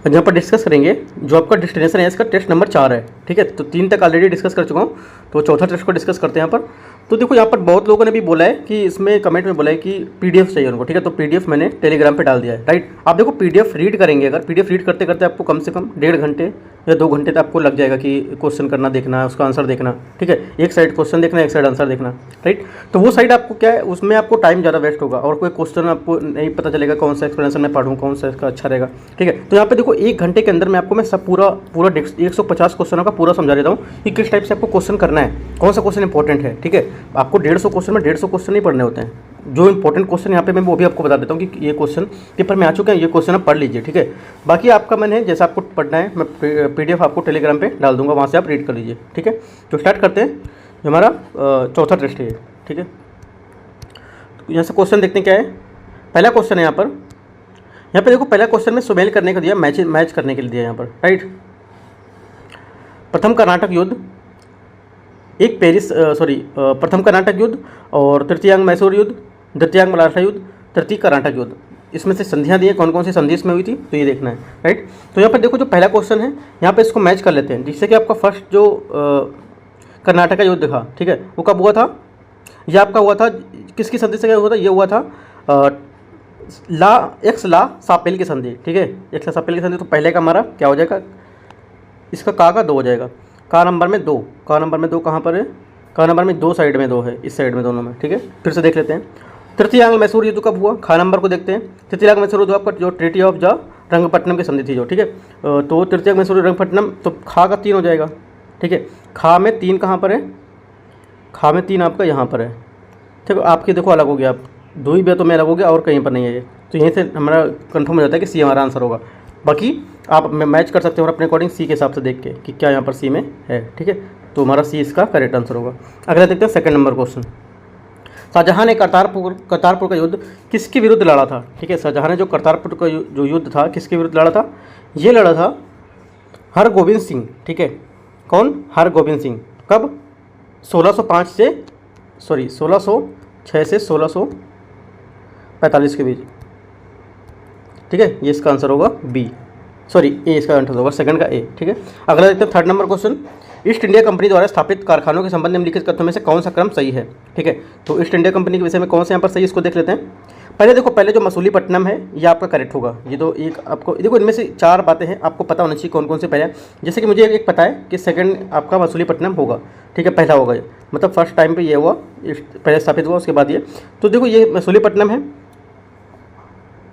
जहाँ पर डिस्कस करेंगे जो आपका डेस्टिनेशन है, इसका टेस्ट नंबर 4 है। ठीक है, तो 3 तक ऑलरेडी डिस्कस कर चुका हूँ, तो चौथा टेस्ट को डिस्कस करते हैं यहाँ पर। तो देखो यहाँ पर बहुत लोगों ने भी बोला है कि इसमें कमेंट में बोला है कि पीडीएफ चाहिए उनको। ठीक है, तो पीडीएफ मैंने टेलीग्राम पे डाल दिया है। राइट, आप देखो पीडीएफ रीड करेंगे, अगर पीडीएफ रीड करते करते आपको कम से कम 1.5 घंटे या 2 घंटे तक आपको लग जाएगा कि क्वेश्चन करना, देखना, उसका आंसर देखना। ठीक है, एक साइड क्वेश्चन देखना, एक साइड आंसर देखना। राइट, तो वो साइड आपको क्या है, उसमें आपको टाइम ज़्यादा वेस्ट होगा और कोई क्वेश्चन आपको नहीं पता चलेगा कौन सा एक्सप्लेनेशन मैं पढ़ूँ, कौन सा इसका अच्छा रहेगा। ठीक है, तो यहाँ पे देखो 1 घंटे के अंदर मैं आपको सब पूरा 150 क्वेश्चनों का पूरा समझा देता हूँ कि किस टाइप से आपको क्वेश्चन करना है, कौन सा क्वेश्चन इंपॉर्टेंट है। ठीक है, आपको 150 क्वेश्चन में 150 क्वेश्चन नहीं पढ़ने होते हैं। जो इंपॉर्टेंट क्वेश्चन यहाँ पे मैं वो भी आपको बता देता हूँ कि ये क्वेश्चन पेपर में आ चुके हैं, ये क्वेश्चन आप पढ़ लीजिए। ठीक है, बाकी आपका मन है जैसा आपको पढ़ना है, मैं पीडीएफ आपको टेलीग्राम पे डाल दूंगा, वहाँ से आप रीड कर लीजिए। ठीक है, तो स्टार्ट करते हैं। जो हमारा चौथा टेस्ट है। ठीक है, तो यहाँ से क्वेश्चन देखते हैं क्या है। पहला क्वेश्चन है यहाँ पे देखो, पहला क्वेश्चन में सुमेल करने को दिया, मैच करने के लिए दिया यहाँ पर। राइट, प्रथम कर्नाटक युद्ध, प्रथम कर्नाटक युद्ध और तृतीयांग मैसूर युद्ध, द्वितीयांग मराठा युद्ध, तृतीय कर्नाटक युद्ध, इसमें से संधियाँ दी हैं, कौन कौन सी संधि इसमें हुई थी, तो ये देखना है। राइट, तो यहाँ पर देखो जो पहला क्वेश्चन है यहाँ पे इसको मैच कर लेते हैं, जिससे कि आपका फर्स्ट जो कर्नाटक का युद्ध था, ठीक है, वो कब हुआ था, ये आपका हुआ था किसकी संधि से क्या हुआ था, ये हुआ था ला सापेल की संधि। ठीक है, एक्स ला सापेल की संधि, तो पहले का हमारा क्या हो जाएगा, इसका का 2 हो जाएगा, का नंबर में 2, का नंबर में 2 कहाँ पर है, का नंबर में 2 साइड में 2 है, इस साइड में दोनों में। ठीक है, फिर से देख लेते हैं। तृतीयांग मैसूर युद्ध कब हुआ, खा नंबर को देखते हैं। तृतीयांग मैसूर युद्ध आपका जो ट्रीटी ऑफ द रंगपट्टनम की संधि थी जो। ठीक है, तो तृतीयांग मैसूर रंगपट्टनम, तो खा का 3 हो जाएगा। ठीक है, खा में 3 कहाँ पर है, खा में 3 आपका यहाँ पर है। ठीक है, आपकी देखो अलग हो गया, आप 2 ही बे तो मैं अलग हो गया और कहीं पर नहीं है ये, तो यहीं से हमारा कंफर्म हो जाता है कि सी हमारा आंसर होगा। बाकी आप मैच कर सकते हो और अपने अकॉर्डिंग सी के हिसाब से देख के कि क्या यहाँ पर सी में है। ठीक है, तो हमारा सी इसका करेक्ट आंसर होगा। अगला देखते हैं सेकंड नंबर क्वेश्चन। शाहजहां ने करतारपुर का युद्ध किसके विरुद्ध लड़ा था। ठीक है, शाहजहां ने जो करतारपुर का जो युद्ध था किसके विरुद्ध लड़ा था, ये लड़ा था हरगोबिंद सिंह। ठीक है, कौन, हरगोबिंद सिंह। कब, 1606 से 1645 के बीच। ठीक है, ये इसका आंसर होगा बी, ए इसका आंसर होगा, सेकंड का ए। ठीक है, अगला देखते हैं third number question. East India company द्वारा स्थापित कारखानों के संबंध में निम्नलिखित कथनों में से कौन सा क्रम सही है। ठीक है, तो ईस्ट इंडिया कंपनी के विषय में कौन सा यहाँ पर सही, इसको देख लेते हैं। पहले देखो, पहले जो मसूलीपट्टनम है ये आपका करेक्ट होगा। ये तो एक आपको देखो, इनमें से 4 बातें हैं, आपको पता होना चाहिए कौन कौन से पहले। जैसे कि मुझे एक पता है कि सेकंड आपका मसूलीपट्टनम होगा। ठीक है, पहला होगा ये, मतलब फर्स्ट टाइम पे ये हुआ, पहले स्थापित हुआ, उसके बाद ये। तो देखो ये मसूलीपट्टनम है,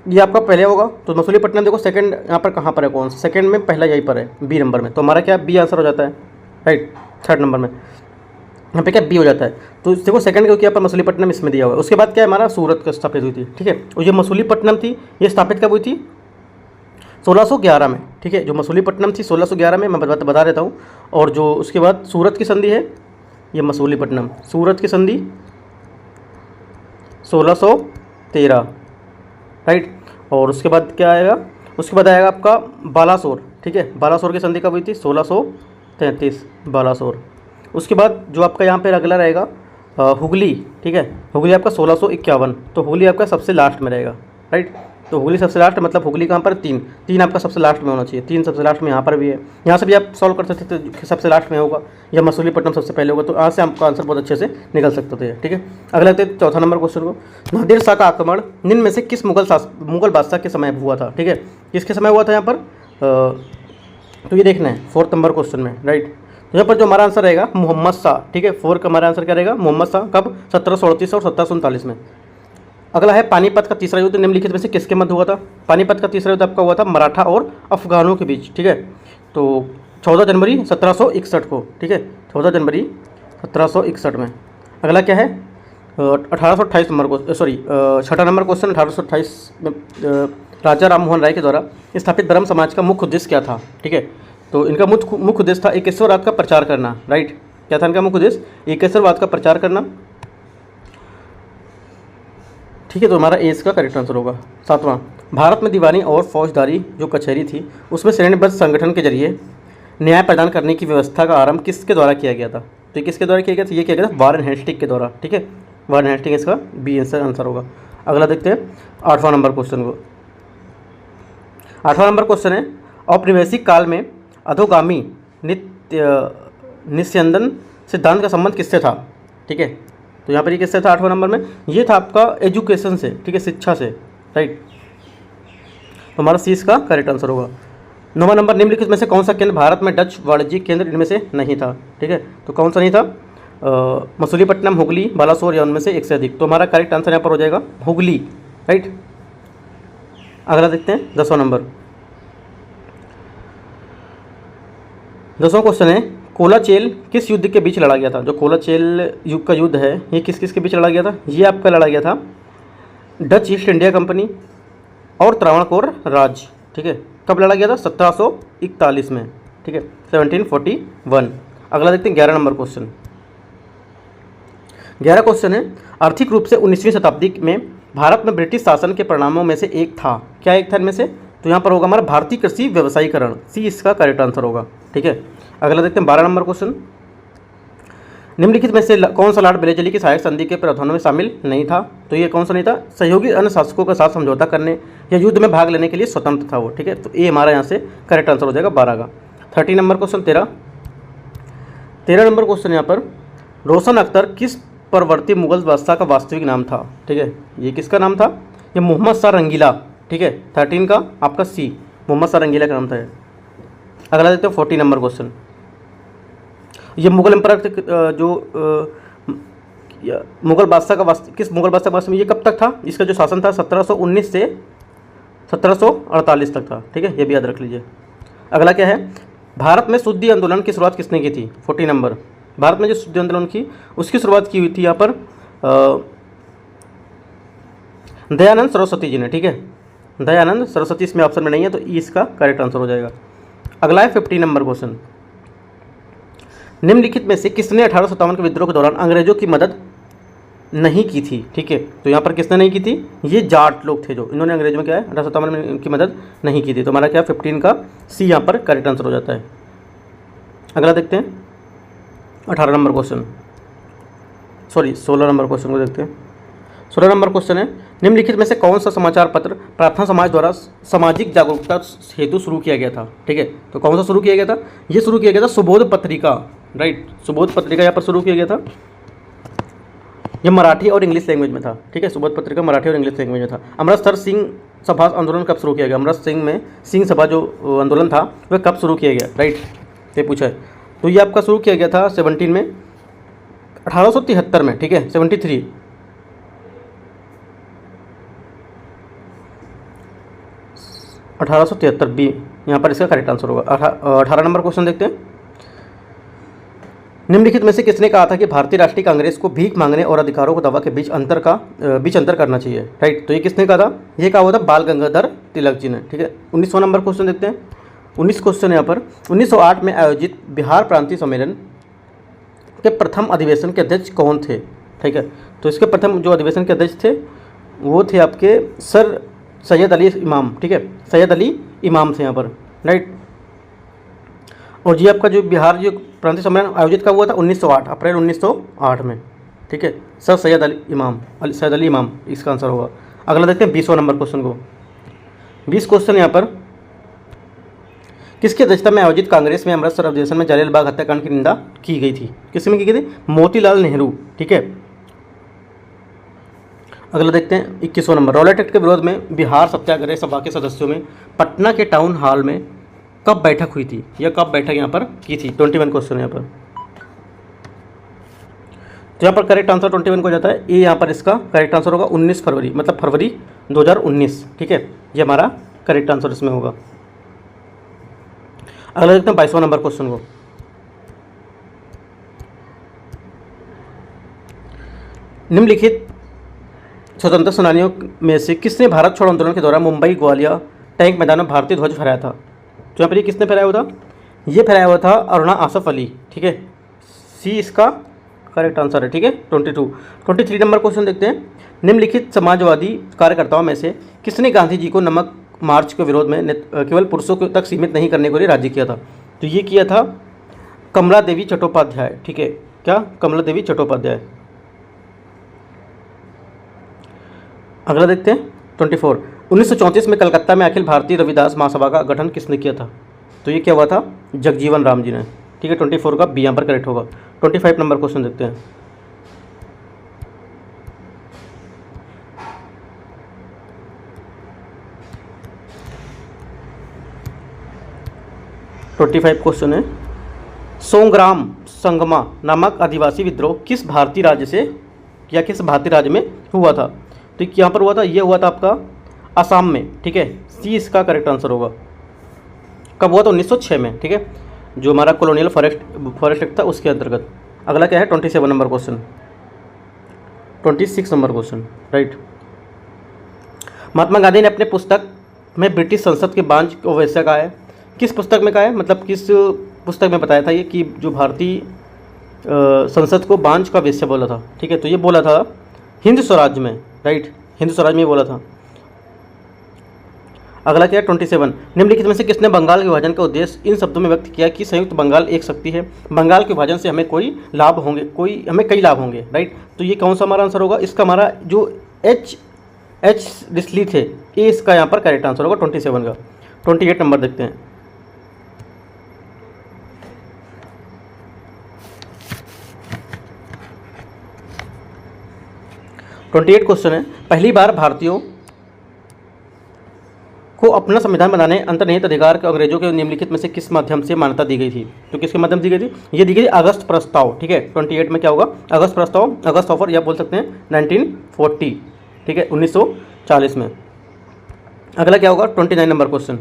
ये आपका पहले होगा। तो मसूलीपट्टनम देखो सेकंड यहाँ पर कहाँ पर है, कौन सा सेकंड में, पहला यहीं पर है बी नंबर में, तो हमारा क्या बी आंसर हो जाता है। राइट, थर्ड नंबर में यहाँ पे क्या बी हो जाता है। तो देखो सेकंड क्योंकि यहाँ पर मसूलीपट्टनम इसमें दिया हुआ है। उसके बाद क्या है, हमारा सूरत का स्थापित हुई थी। ठीक है, और ये मसूलीपट्टनम थी, ये स्थापित कब हुई थी, 1611 में। ठीक है, जो मसूलीपट्टनम थी 1611 में, मैं बता देता हूँ। और जो उसके बाद सूरत की संधि है, ये मसूलीपट्टनम, सूरत की संधि 1613। राइट, और उसके बाद क्या आएगा, उसके बाद आएगा आपका बालासोर। ठीक है, बालासोर की संधि कब हुई थी, 1633 बालासोर। उसके बाद जो आपका यहाँ पे अगला रहेगा हुगली। ठीक है, हुगली आपका 1651, तो हुगली आपका सबसे लास्ट में रहेगा। राइट, तो हुगली सबसे लास्ट, मतलब हुगली कहाँ पर, 3 आपका सबसे लास्ट में होना चाहिए। 3 सबसे लास्ट में यहाँ पर भी है, यहाँ से भी आप सॉल्व कर सकते थे, तो सबसे लास्ट में होगा, या मसूलीपट्टनम सबसे पहले होगा, तो यहाँ से आपका आंसर बहुत अच्छे से निकल सकते थे। ठीक है, अगला देखते हैं चौथा नंबर क्वेश्चन को। नादिर शाह का आक्रमण निम्न में से किस मुगल बादशाह के समय हुआ था। ठीक है, किसके समय हुआ था यहाँ पर, तो ये देखना है 4th नंबर क्वेश्चन में। राइट, तो यहाँ पर जो हमारा आंसर रहेगा मोहम्मद शाह। ठीक है, 4 का हमारा आंसर क्या रहेगा, मोहम्मद शाह। कब, 1738 और 1739 में। अगला है पानीपत का तीसरा युद्ध निम्नलिखित में से किसके मध्य हुआ था। पानीपत का तीसरा युद्ध आपका हुआ था मराठा और अफगानों के बीच। ठीक है, तो 14 जनवरी 1761 को। ठीक है, 14 जनवरी 1761 में। अगला क्या है, 1828 नंबर को, छठा नंबर क्वेश्चन। 1828 में राजा राम मोहन राय के द्वारा स्थापित ब्रह्म समाज का मुख्य उद्देश्य क्या था। ठीक है, तो इनका मुख्य उद्देश्य था एकेश्वरवाद का प्रचार करना। राइट, क्या था इनका मुख्य उद्देश्य, एकेश्वरवाद का प्रचार करना। ठीक है, तो हमारा ए इसका करेक्ट आंसर होगा। 7वां, भारत में दीवानी और फौजदारी जो कचहरी थी उसमें श्रेणीबद्ध संगठन के जरिए न्याय प्रदान करने की व्यवस्था का आरंभ किसके द्वारा किया गया था। तो ये किसके द्वारा किया गया था, ये किया गया था वारेन हेस्टिंग के द्वारा। ठीक है, वारेन हेस्टिंग इसका बी आंसर होगा। अगला देखते हैं 8वां नंबर क्वेश्चन को। 8वां नंबर क्वेश्चन है, औपनिवेशिक काल में अधोगामी निस्यंदन सिद्धांत का संबंध किससे था? ठीक है, तो यहाँ पर ये किससे था 8वें नंबर में? ये था आपका एजुकेशन से, ठीक है, शिक्षा से, राइट। तो हमारा सी इसका करेक्ट आंसर होगा। 9वां नंबर, निम्नलिखित में से कौन सा केंद्र भारत में डच वाणिज्यिक केंद्र इनमें से नहीं था? ठीक है, तो कौन सा नहीं था? मसूलीपट्टनम, हुगली, बालासोर या उनमें से एक से अधिक? तो हमारा करेक्ट आंसर यहाँ पर हो जाएगा हुगली, राइट। अगला देखते हैं 10वां नंबर। 10वां क्वेश्चन है, कोलाचेल किस युद्ध के बीच लड़ा गया था? जो कोलाचेल युग का युद्ध है ये किस किस के बीच लड़ा गया था? ये आपका लड़ा गया था डच ईस्ट इंडिया कंपनी और त्रावणकोर राज, ठीक है। कब लड़ा गया था? 1741 में, ठीक है, 1741। अगला देखते हैं 11 नंबर क्वेश्चन। 11 क्वेश्चन है, आर्थिक रूप से 19वीं शताब्दी में भारत में ब्रिटिश शासन के परिणामों में से एक था। क्या एक था इनमें से? तो यहाँ पर होगा हमारा भारतीय कृषि व्यवसायीकरण, सी इसका करेक्ट आंसर होगा, ठीक है। अगला देखते हैं 12 नंबर क्वेश्चन। निम्नलिखित में से कौन सा लॉर्ड बेलेजली की सहायक संधि के प्रावधानों में शामिल नहीं था? तो ये कौन सा नहीं था? सहयोगी अन्य शासकों के साथ समझौता करने या युद्ध में भाग लेने के लिए स्वतंत्र था वो, ठीक है। तो ये हमारा यहाँ से करेक्ट आंसर हो जाएगा 12 का। 30 नंबर क्वेश्चन। 13 नंबर क्वेश्चन यहाँ पर, रोशन अख्तर किस परवर्ती मुगल बादशाह का वास्तविक नाम था? ठीक है, ये किसका नाम था? ये मोहम्मद शाह रंगीला, ठीक है। 13 का आपका सी, मोहम्मद शाह रंगीला का नाम था। अगला देखते हैं 40 नंबर क्वेश्चन। ये मुगल एम्परर जो मुगल बादशाह का किस मुगल बादशाह का वास्तव में ये कब तक था? इसका जो शासन था 1719 से 1748 तक था, ठीक है, ये भी याद रख लीजिए। अगला क्या है, भारत में शुद्धि आंदोलन की शुरुआत किसने की थी? 40 नंबर। भारत में जो शुद्धि आंदोलन की उसकी शुरुआत की हुई थी यहाँ पर दयानंद सरस्वती जी ने, ठीक है, दयानंद सरस्वती इसमें ऑप्शन में नहीं है, तो ई इसका करेक्ट आंसर हो जाएगा। अगला है 50 नंबर क्वेश्चन। निम्नलिखित में से किसने 1857 के विद्रोह के दौरान अंग्रेजों की मदद नहीं की थी? ठीक है, तो यहाँ पर किसने नहीं की थी? ये जाट लोग थे जो, इन्होंने अंग्रेजों में क्या है 1857 में इनकी मदद नहीं की थी। तो हमारा क्या 15 का सी यहाँ पर करेक्ट आंसर हो जाता है। अगला देखते हैं 18 number question, sorry 16 number question को देखते हैं। 16 नंबर क्वेश्चन है, निम्नलिखित में से कौन सा समाचार पत्र प्रार्थना समाज द्वारा सामाजिक जागरूकता हेतु शुरू किया गया था? ठीक है, तो कौन सा शुरू किया गया था? ये शुरू किया गया था सुबोध पत्रिका, राइट, सुबोध पत्रिका यहाँ पर शुरू किया गया था। ये मराठी और इंग्लिश लैंग्वेज में था, ठीक है, सुबोध पत्रिका मराठी और इंग्लिश लैंग्वेज में था। अमृतसर सिंह सभा आंदोलन कब शुरू किया गया? अमृतसर में सिंह सभा जो आंदोलन था वह कब शुरू किया गया? राइट, ये पूछा है। तो ये आपका शुरू किया गया था 17 में 1873 में, ठीक है, 73 1873 बी यहाँ पर इसका करेक्ट आंसर होगा। 18 नंबर क्वेश्चन देखते हैं। निम्नलिखित में से किसने कहा था कि भारतीय राष्ट्रीय कांग्रेस को भीख मांगने और अधिकारों को दवा के बीच अंतर करना चाहिए? राइट, तो ये किसने कहा था? ये कहा हुआ था बाल गंगाधर तिलक जी ने, ठीक है। 19वां नंबर क्वेश्चन देखते हैं। 19 क्वेश्चन यहाँ पर, 1908 में आयोजित बिहार प्रांतीय सम्मेलन के प्रथम अधिवेशन के अध्यक्ष कौन थे? ठीक है, तो इसके प्रथम जो अधिवेशन के अध्यक्ष थे वो थे आपके सर सैयद अली इमाम, ठीक है, सैयद अली इमाम थे यहाँ पर, राइट। और ये आपका जो बिहार जो प्रांतीय सम्मेलन आयोजित का हुआ था 1908 अप्रैल 1908 में, ठीक है, सर सैयद अली इमाम इसका आंसर होगा। अगला देखते हैं 20वां नंबर क्वेश्चन को। 20 क्वेश्चन यहाँ पर, किसकी अध्यक्षता में आयोजित कांग्रेस में अमृतसर अधिवेशन में जालियन बाग हत्याकांड की निंदा की गई थी? किसमें की गई थी? मोतीलाल नेहरू, ठीक है। अगला देखते हैं 21वां नंबर, रॉलेट एक्ट के विरोध में बिहार सत्याग्रह सभा के सदस्यों में पटना के टाउन हॉल में कब बैठक हुई थी? या कब बैठक यहाँ पर की थी? 21 क्वेश्चन यहाँ पर, तो यहाँ पर करेक्ट आंसर 21 को जाता है। ये यहाँ पर इसका करेक्ट आंसर होगा 19 फरवरी, मतलब फरवरी 2019, ठीक है, ये हमारा करेक्ट आंसर इसमें होगा। अगला देखते हैं 22वां नंबर क्वेश्चन को। निम्नलिखित स्वतंत्रता सेनानियों में से किसने भारत छोड़ो आंदोलन के दौरान मुंबई ग्वालियर टैंक मैदान में भारतीय ध्वज फहराया था? तो यहाँ पर ये किसने फहराया हुआ था? ये फहराया हुआ था अरुणा आसफ अली, ठीक है, सी इसका करेक्ट आंसर है, ठीक है। 23 नंबर क्वेश्चन देखते हैं। निम्नलिखित समाजवादी कार्यकर्ताओं में से किसने गांधी जी को नमक मार्च के विरोध में केवल पुरुषों तक सीमित नहीं करने के लिए राजी किया था? तो ये किया था कमला देवी चट्टोपाध्याय, ठीक है, क्या कमला देवी चट्टोपाध्याय। अगला देखते हैं 24, 1934 में कलकत्ता में अखिल भारतीय रविदास महासभा का गठन किसने किया था? तो ये क्या हुआ था, जगजीवन राम जी ने। ठीक है, 24 का बी यहाँ पर करेक्ट होगा। 25 नंबर क्वेश्चन देखते हैं। ट्वेंटी फाइव क्वेश्चन है, सोंग्राम संगमा नामक आदिवासी विद्रोह किस भारतीय राज्य से या किस भारतीय राज्य में हुआ था? तो यहाँ पर हुआ था, ये हुआ था आपका असम में। ठीक है, सी इसका करेक्ट आंसर होगा। कब हुआ था? 1906 में। ठीक है, जो हमारा कॉलोनियल फॉरेस्ट एक्ट था उसके अंतर्गत। अगला क्या है? 27 number question, 26 number question, right. Mahatma Gandhi ने अपने पुस्तक में ब्रिटिश संसद के बांझ को वैसा कहा है। किस पुस्तक में कहा है, मतलब किस पुस्तक में बताया था ये कि जो भारतीय संसद को बांझ का वेश्या बोला था? ठीक है, तो ये बोला था हिंद स्वराज में, राइट, हिंद स्वराज में बोला था। अगला क्या है? 27, निम्नलिखित में से किसने बंगाल के विभाजन का उद्देश्य इन शब्दों में व्यक्त किया कि संयुक्त बंगाल एक शक्ति है, बंगाल के विभाजन से हमें कोई लाभ होंगे, हमें कई लाभ होंगे, राइट। तो ये कौन सा हमारा आंसर होगा? इसका हमारा जो एच डिस्ली थे, ये इसका यहाँ पर करेक्ट आंसर होगा 27 का। 28 नंबर देखते हैं। ट्वेंटी क्वेश्चन है, पहली बार भारतीयों को अपना संविधान बनाने अंतर्निहित अधिकार के अंग्रेजों के निम्नलिखित में से किस माध्यम से मान्यता दी गई थी? तो किसके माध्यम से दी गई थी? ये दी गई थी अगस्त प्रस्ताव। ठीक है, 28 में क्या होगा? अगस्त प्रस्ताव, अगस्त ऑफर, या बोल सकते हैं 1940। ठीक है, 1940 में। अगला क्या होगा? 29 नंबर क्वेश्चन,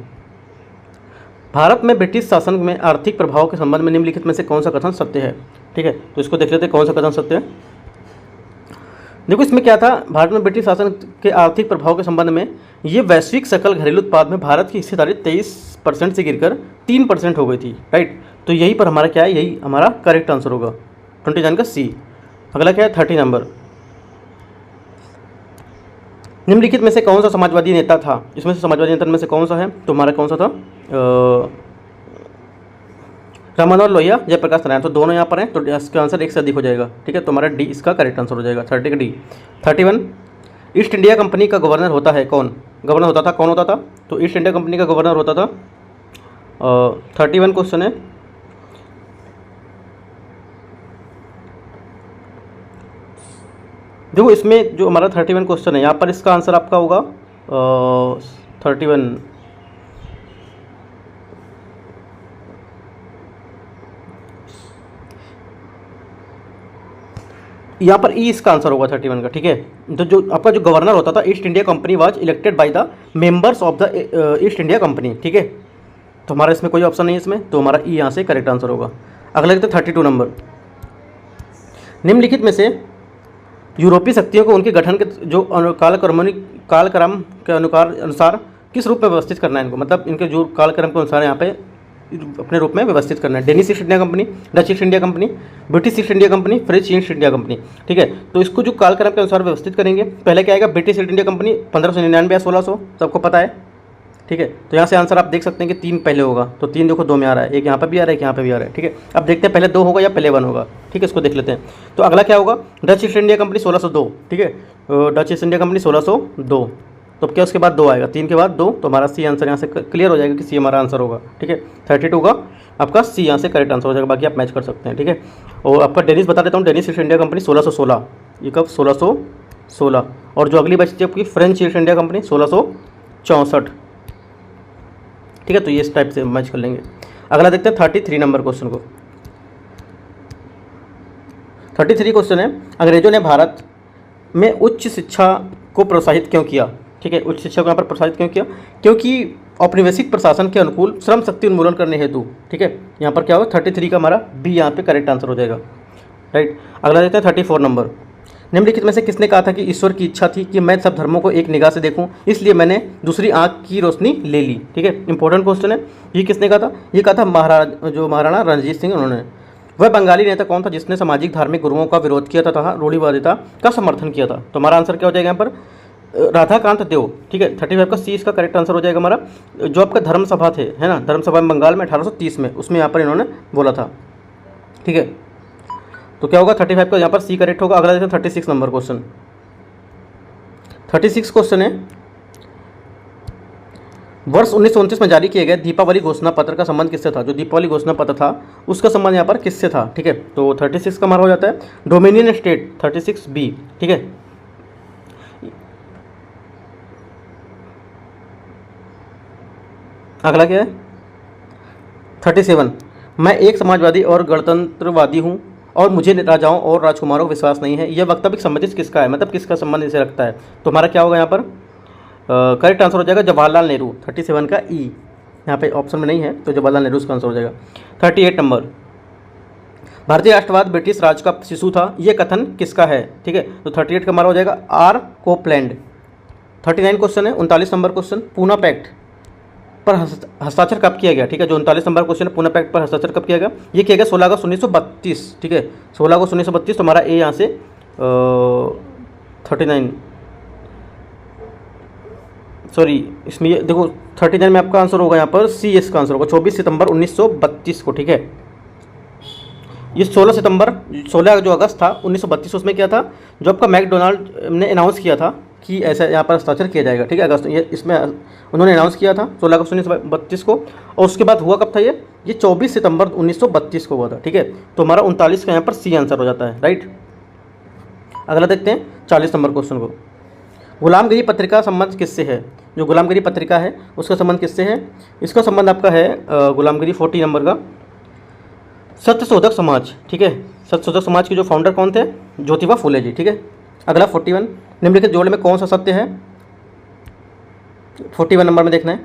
भारत में ब्रिटिश शासन में आर्थिक प्रभाव के संबंध में निम्नलिखित में से कौन सा कथन सत्य है? ठीक है, तो इसको देख लेते हैं कौन सा कथन सत्य है। देखो इसमें क्या था, भारत में ब्रिटिश शासन के आर्थिक प्रभाव के संबंध में ये वैश्विक सकल घरेलू उत्पाद में भारत की हिस्सेदारी 23% से गिरकर 3% हो गई थी, राइट। तो यही पर हमारा क्या है, यही हमारा करेक्ट आंसर होगा 29 का सी। अगला क्या है? 30 नंबर, निम्नलिखित में से कौन सा समाजवादी नेता था? इसमें से समाजवादी नेता में से कौन सा है? तो हमारा कौन सा था? राममनोहर लोहिया, जयप्रकाश नारायण। तो दोनों यहाँ पर हैं, तो इसका आंसर एक से अधिक हो जाएगा। ठीक है, तो हमारा डी इसका करेक्ट आंसर हो जाएगा, 30 का डी। 31, ईस्ट इंडिया कंपनी का गवर्नर होता है कौन? गवर्नर होता था, कौन होता था? तो ईस्ट इंडिया कंपनी का गवर्नर होता था 31 क्वेश्चन है, देखो इसमें जो हमारा 31 क्वेश्चन है यहाँ पर इसका आंसर आपका होगा 31, यहाँ पर ई इसका आंसर होगा 31 का। ठीक है, तो जो आपका जो गवर्नर होता था, east India company was elected by the members of the east India company. ठीक है, तो हमारा इसमें कोई ऑप्शन नहीं है इसमें, तो हमारा ई यहाँ से करेक्ट आंसर होगा। अगला देखते हैं 32 नंबर, निम्नलिखित में से यूरोपीय शक्तियों को उनके गठन के जो कालक्रम के अनुसार किस रूप में व्यवस्थित करना है इनको, मतलब इनके जो कालक्रम के अनुसार यहाँ पे अपने रूप में व्यवस्थित करना है। Danish east India company, Dutch east India company, British east India company, French east India company. ठीक है, तो इसको जो कालक्रम के अनुसार व्यवस्थित करेंगे, पहले क्या आएगा? ब्रिटिश ईस्ट इंडिया कंपनी 1599 या 1600, सबको पता है। ठीक है, तो यहाँ से आंसर आप देख सकते हैं कि 3 पहले होगा, तो 3 देखो 2 में आ रहा है, एक यहाँ पर भी आ रहा है, एक यहाँ पर भी आ रहा है। ठीक है, अब देखते हैं पहले 2 होगा या पहले 1 होगा। ठीक है, इसको देख लेते हैं। तो अगला क्या होगा? Dutch east India company 1602। ठीक है, डच ईस्ट इंडिया कंपनी 1602, तो क्या उसके बाद 2 आएगा? 3 के बाद 2, तो हमारा सी आंसर यहाँ से क्लियर हो जाएगा कि सी हमारा आंसर होगा। ठीक है, 32 का आपका सी यहाँ से करेक्ट आंसर हो जाएगा, बाकी आप मैच कर सकते हैं। ठीक है, और आपका डेनिश बता देता हूँ, डेनिश ईस्ट इंडिया कंपनी 1616, ये कब? 1616। और जो अगली बचती है आपकी फ्रेंच ईस्ट इंडिया कंपनी 1664। ठीक है, तो ये इस टाइप से मैच कर लेंगे। अगला देखते हैं 33 नंबर क्वेश्चन को। 33 क्वेश्चन है, अंग्रेजों ने भारत में उच्च शिक्षा को प्रोत्साहित क्यों किया? ठीक है, उच्च शिक्षा को यहाँ पर प्रोत्साहित क्यों किया? क्योंकि औपनिवेशिक प्रशासन के अनुकूल श्रम शक्ति उन्मूलन करने हेतु। ठीक है, यहाँ पर क्या होगा? 33 का हमारा बी यहाँ पे करेक्ट आंसर हो जाएगा, राइट। अगला देखते हैं 34 नंबर, निम्नलिखित में से किसने कहा था कि ईश्वर की इच्छा थी कि मैं सब धर्मों को एक निगाह से देखूं, इसलिए मैंने दूसरी आंख की रोशनी ले ली? ठीक है, इंपॉर्टेंट क्वेश्चन है। ये किसने कहा था? ये कहा था महाराणा रणजीत सिंह, उन्होंने। वह बंगाली नेता कौन था जिसने सामाजिक धार्मिक गुरुओं का विरोध किया था तथा रूढ़िवादिता का समर्थन किया था? तो हमारा आंसर क्या हो जाएगा यहाँ पर? राधाकांत देव। ठीक है, 35 का सी इसका करेक्ट आंसर हो जाएगा हमारा। जो आपका धर्म सभा थे, है ना, धर्म सभा में बंगाल में 1830 में, उसमें यहाँ पर इन्होंने बोला था। ठीक है, तो क्या होगा? 35 का यहाँ पर सी करेक्ट होगा। अगला देखते हैं 36 नंबर क्वेश्चन। 36 क्वेश्चन है, वर्ष 1929 में जारी किए गए दीपावली घोषणा पत्र का संबंध किससे था? जो दीपावली घोषणा पत्र था उसका संबंध यहाँ पर किससे था? ठीक है, तो 36 का हमारा हो जाता है डोमिनियन स्टेट 36B। ठीक है, अगला क्या है 37, मैं एक समाजवादी और गणतंत्रवादी हूँ और मुझे राजाओं और राजकुमारों को विश्वास नहीं है। यह वक्तव्य संबंधित किसका है? मतलब किसका संबंध इसे रखता है? तो हमारा क्या होगा यहाँ पर करेक्ट आंसर हो जाएगा जवाहरलाल नेहरू। 37 का ई यहाँ पे ऑप्शन में नहीं है, तो जवाहरलाल नेहरू इसका आंसर हो जाएगा। 38 नंबर, भारतीय राष्ट्रवाद ब्रिटिश राज का शिशु था, यह कथन किसका है? ठीक है, तो 38 का हमारा हो जाएगा आर कोपलैंड। 39 क्वेश्चन है, 39 नंबर क्वेश्चन, पूना पैक्ट पर हस्ताक्षर कब किया गया? ठीक है, जो 39 नंबर क्वेश्चन है पूना पैक्ट पर हस्ताक्षर कब किया गया? ये किया गया 16 अगस्त 1932। ठीक है, 16 अगस्त 1932, तो हमारा ए यहाँ से 39 सॉरी इसमें ये देखो 39 में आपका आंसर होगा यहाँ पर सी, इसका का आंसर होगा 24 सितंबर 1932 को। ठीक है, ये 16 जो अगस्त था 1932 उसमें क्या था, जो आपका मैकडोनाल्ड ने अनाउंस किया था कि ऐसा यहाँ पर हस्ताक्षर किया जाएगा। ठीक है, अगस्त ये इसमें उन्होंने अनाउंस किया था 16 अगस्त 1932 को, और उसके बाद हुआ कब था ये 24 सितंबर 1932 को हुआ था। ठीक है, तो हमारा 39 का यहाँ पर सी आंसर हो जाता है। राइट, अगला देखते हैं 40 नंबर क्वेश्चन को। गुलामगिरी पत्रिका संबंध किससे है? जो गुलामगिरी पत्रिका है उसका संबंध किससे है? इसका संबंध आपका है गुलामगिरी 40 नंबर का सत्यशोधक समाज। ठीक है, सत्यशोधक समाज के जो फाउंडर कौन थे? ज्योतिबा फुले जी। ठीक है, अगला 41, निम्नलिखित जोड़ में कौन सा सत्य है? 41 नंबर में देखना है,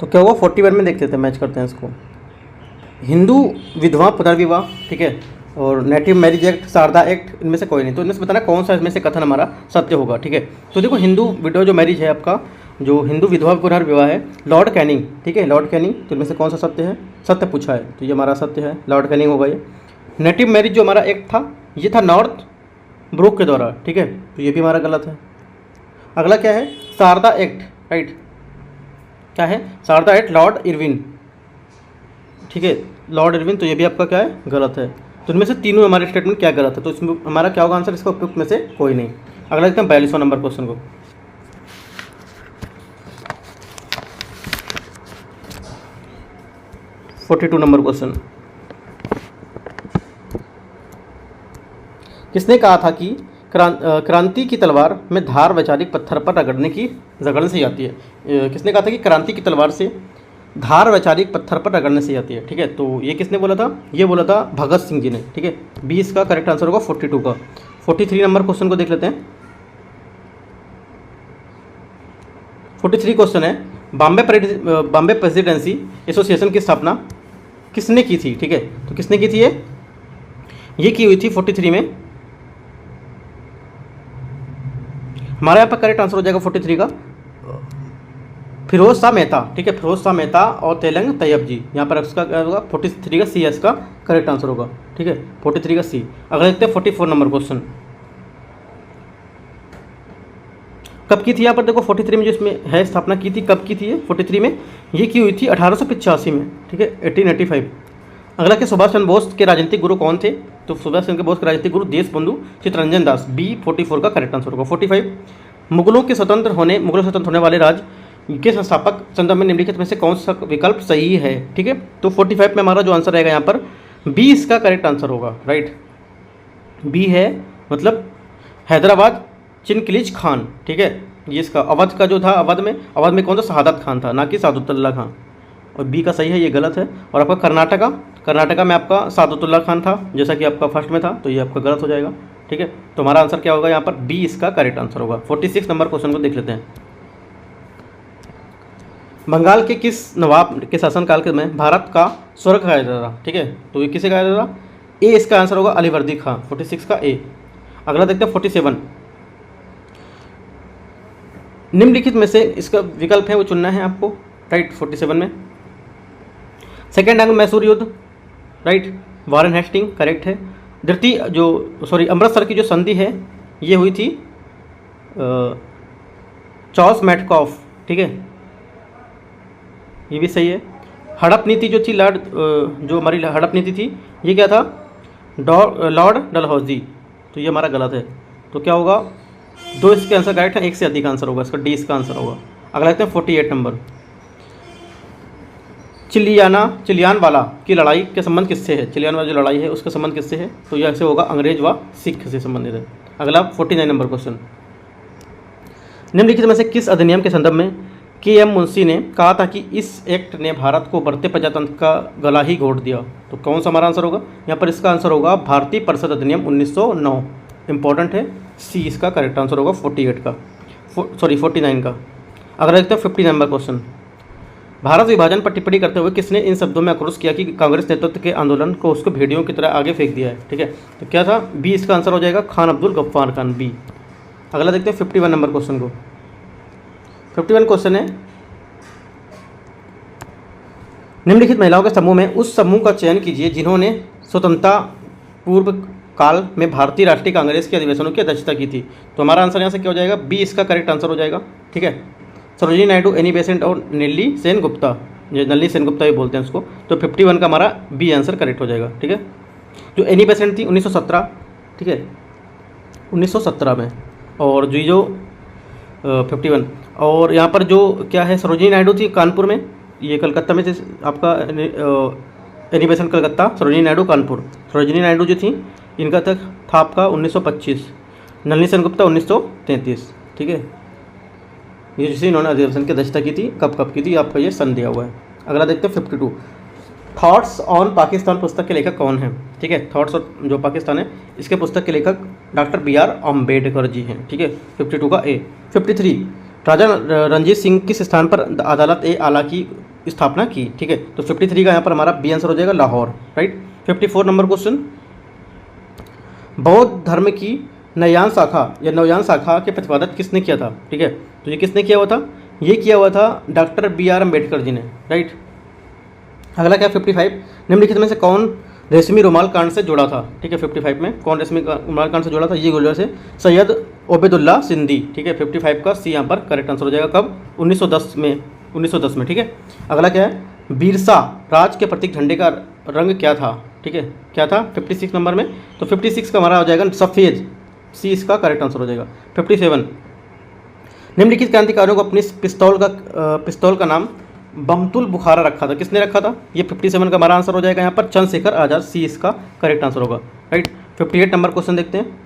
तो क्या होगा 41 में देख लेते हैं, मैच करते हैं इसको। हिंदू विधवा पुनर्विवाह, ठीक है, और native marriage act, Sharda act, इनमें से कोई नहीं। तो इनमें से बताना कौन सा इसमें से कथन हमारा सत्य होगा। ठीक है, तो देखो हिंदू विडो जो मैरिज है आपका, जो हिंदू विधवा पुनर्विवाह है, लॉर्ड कैनिंग। ठीक है, लॉर्ड कैनिंग, तो इनमें से कौन सा सत्य है? सत्य पूछा है, तो ये हमारा सत्य है, लॉर्ड कैनिंग होगा ये। नेटिव मैरिज जो हमारा एक्ट था ये था नॉर्थ ब्रुक के द्वारा। ठीक है, तो ये भी हमारा गलत है। अगला क्या है? शारदा एक्ट। राइट, क्या है? Sharda act, Lord Irwin. ठीक है, लॉर्ड इरविन, तो ये भी आपका क्या है? गलत है। तो इनमें से तीनों हमारे स्टेटमेंट क्या गलत है? तो इसमें हमारा क्या होगा आंसर? इसका उपयुक्त में से कोई नहीं। अगला देखते हैं 42वां नंबर क्वेश्चन को। फोर्टी 42 नंबर क्वेश्चन, किसने कहा था कि क्रांति की तलवार में धार वैचारिक पत्थर पर रगड़ने से आती है? किसने कहा था कि क्रांति की तलवार से धार वैचारिक पत्थर पर रगड़ने से आती है? ठीक है, तो ये किसने बोला था? ये बोला था भगत सिंह जी ने। ठीक है, 20 का करेक्ट आंसर होगा 42 का। 43 नंबर क्वेश्चन को देख लेते हैं। 43 क्वेश्चन है, बॉम्बे प्रेसिडेंसी एसोसिएशन की स्थापना किसने की थी? ठीक है, तो किसने की थी ये की हुई थी 43 में, हमारे यहाँ पर करेक्ट आंसर हो जाएगा 43 का फिरोज शाह मेहता। ठीक है, फिरोज शाह मेहता और तेलंग तैयब जी। यहाँ पर इसका क्या होगा? 43 का सी इसका करेक्ट आंसर होगा। ठीक है, 43 का सी। अगला देखते हैं 44 नंबर क्वेश्चन, कब की थी? यहाँ पर देखो 43 में जो इसमें है स्थापना की थी, कब की थी ये 43 में? ये की हुई थी 1885 में। ठीक है, 1885। अगला के सुभाष चंद्र बोस के राजनीतिक गुरु कौन थे? तो सुभाष चंद्र बोस के राजनीतिक गुरु देश बंधु चित्तरंजन दास। बी 44 का करेक्ट आंसर होगा। 45, मुगलों से स्वतंत्र होने वाले राज्य के संस्थापक संदर्भ में निम्नलिखित में से कौन सा विकल्प सही है? ठीक है, तो 45 में हमारा जो आंसर रहेगा यहाँ पर बी इसका करेक्ट आंसर होगा। राइट, बी है, मतलब हैदराबाद चिनकिलिज खान। ठीक है, ये इसका अवध का जो था, अवध में कौन सा? शहादत खान था, ना कि सादुतुल्ला खान। और बी का सही है, ये गलत है। और आपका कर्नाटका में आपका सादुतुल्ला खान था, जैसा कि आपका फर्स्ट में था, तो ये आपका गलत हो जाएगा। ठीक है, तो हमारा आंसर क्या होगा यहाँ पर? बी इसका करेक्ट आंसर होगा। 46 नंबर क्वेश्चन को देख लेते हैं। बंगाल के किस नवाब के शासनकाल में भारत का स्वर्ग कहा जाता था? ठीक है, तो ये किसे कहा जाता था? ए इसका आंसर होगा अलीवर्दी खां। 46 का ए। अगला देखते हैं 47, निम्नलिखित में से इसका विकल्प है वो चुनना है आपको। राइट, 47 में सेकेंड एंग्लो मैसूर युद्ध। राइट, वारेन हेस्टिंग करेक्ट है। अमृतसर की जो संधि है ये हुई थी चार्ल्स मैटकॉफ। ठीक है, ये भी सही है। हड़प नीति जो थी, जो हमारी हड़प नीति थी, ये क्या था? लॉर्ड डलहौजी। तो ये हमारा गलत है, तो क्या होगा? 2 इसके आंसर करेक्ट है, एक से अधिक आंसर होगा, इसका डी इसका आंसर होगा। अगला देखते हैं 48 नंबर। चिलियान वाला की लड़ाई के संबंध किससे है? चिलियान वाला जो लड़ाई है उसका संबंध किससे है? तो यह ऐसे होगा, अंग्रेज व सिख से संबंधित है। अगला 49 नंबर क्वेश्चन। निम्नलिखित में से किस अधिनियम के संदर्भ में के.एम. मुंशी ने कहा था कि इस एक्ट ने भारत को बढ़ते प्रजातंत्र का गला ही घोट दिया? तो कौन सा हमारा आंसर होगा यहाँ पर? इसका आंसर होगा भारतीय परिषद अधिनियम 1909। इंपॉर्टेंट है, सी इसका करेक्ट आंसर होगा 49 का। अगर देखते हैं 50 नंबर क्वेश्चन। भारत विभाजन पर टिप्पणी करते हुए किसने इन शब्दों में आक्रोश किया कि कांग्रेस नेतृत्व के आंदोलन को उसको भेड़ियों की तरह आगे फेंक दिया है? ठीक है, तो क्या था? बी इसका आंसर हो जाएगा, खान अब्दुल गफ्फार खान, बी। अगला देखते हैं 51 नंबर क्वेश्चन को। 51 क्वेश्चन है, निम्नलिखित महिलाओं के समूह में उस समूह का चयन कीजिए जिन्होंने स्वतंत्रता पूर्व काल में भारतीय राष्ट्रीय कांग्रेस के अधिवेशनों की अध्यक्षता की थी। तो हमारा आंसर यहाँ से क्या हो जाएगा? बी इसका करेक्ट आंसर हो जाएगा। ठीक है, सरोजिनी नायडू, एनी बेसेंट और नलिनी सेनगुप्ता, जो नलिनी सेनगुप्ता भी बोलते हैं उसको। तो 51 का हमारा बी आंसर करेक्ट हो जाएगा। ठीक है, जो एनी बेसेंट थी 1917, ठीक है 1917 में, और जो 51, और यहाँ पर जो क्या है, सरोजिनी नायडू थी कानपुर में, ये कलकत्ता में थे आपका, एनी बेसेंट कलकत्ता, सरोजिनी नायडू कानपुर। सरोजिनी नायडू जो थी इनका तक था आपका 1925, नलिनी सेनगुप्ता 1933। ठीक है, ये जिसे इन्होंने अधिवेशन की अध्यक्षता की थी, कब की थी, आपका ये सन दिया हुआ है। अगला देखते हैं 52। थॉट्स ऑन पाकिस्तान पुस्तक के लेखक कौन है? ठीक है, थॉट्स ऑन जो पाकिस्तान है इसके पुस्तक के लेखक डॉक्टर B.R. अम्बेडकर जी हैं। ठीक है, 52 का ए। 53, राजा रणजीत सिंह किस स्थान पर अदालत ए आला की स्थापना की? ठीक है, तो 53 का यहाँ पर हमारा बी आंसर हो जाएगा, लाहौर। राइट। 54 number question. बौद्ध धर्म की नवयान शाखा के प्रतिपादक किसने किया था? ठीक है, तो ये किसने किया हुआ था? ये किया हुआ था डॉक्टर B.R. अम्बेडकर जी ने। राइट। अगला क्या 55, निम्नलिखित में से कौन रेशमी रुमाल कांड से जुड़ा था? ठीक है, 55 में कौन रेशमी रुमाल कांड से जुड़ा था? ये गुजर से सैयद ओबेदुल्ला सिंधी। ठीक है, 55 का सी यहाँ पर करेक्ट आंसर हो जाएगा। कब? 1910 में। ठीक है, अगला क्या है, बिरसा राज के प्रतीक झंडे का रंग क्या था? ठीक है, क्या था 56 नंबर में? तो 56 का हमारा हो जाएगा सफ़ेद, सी इसका करेक्ट आंसर हो जाएगा। 57, निम्नलिखित क्रांतिकारियों को अपनी पिस्तौल का नाम बमतुल बुखारा रखा था? किसने रखा था? ये 57 का हमारा आंसर हो जाएगा यहाँ पर, चंद्रशेखर आज़ाद, सी इसका करेक्ट आंसर होगा। राइट। 58 नंबर क्वेश्चन देखते हैं।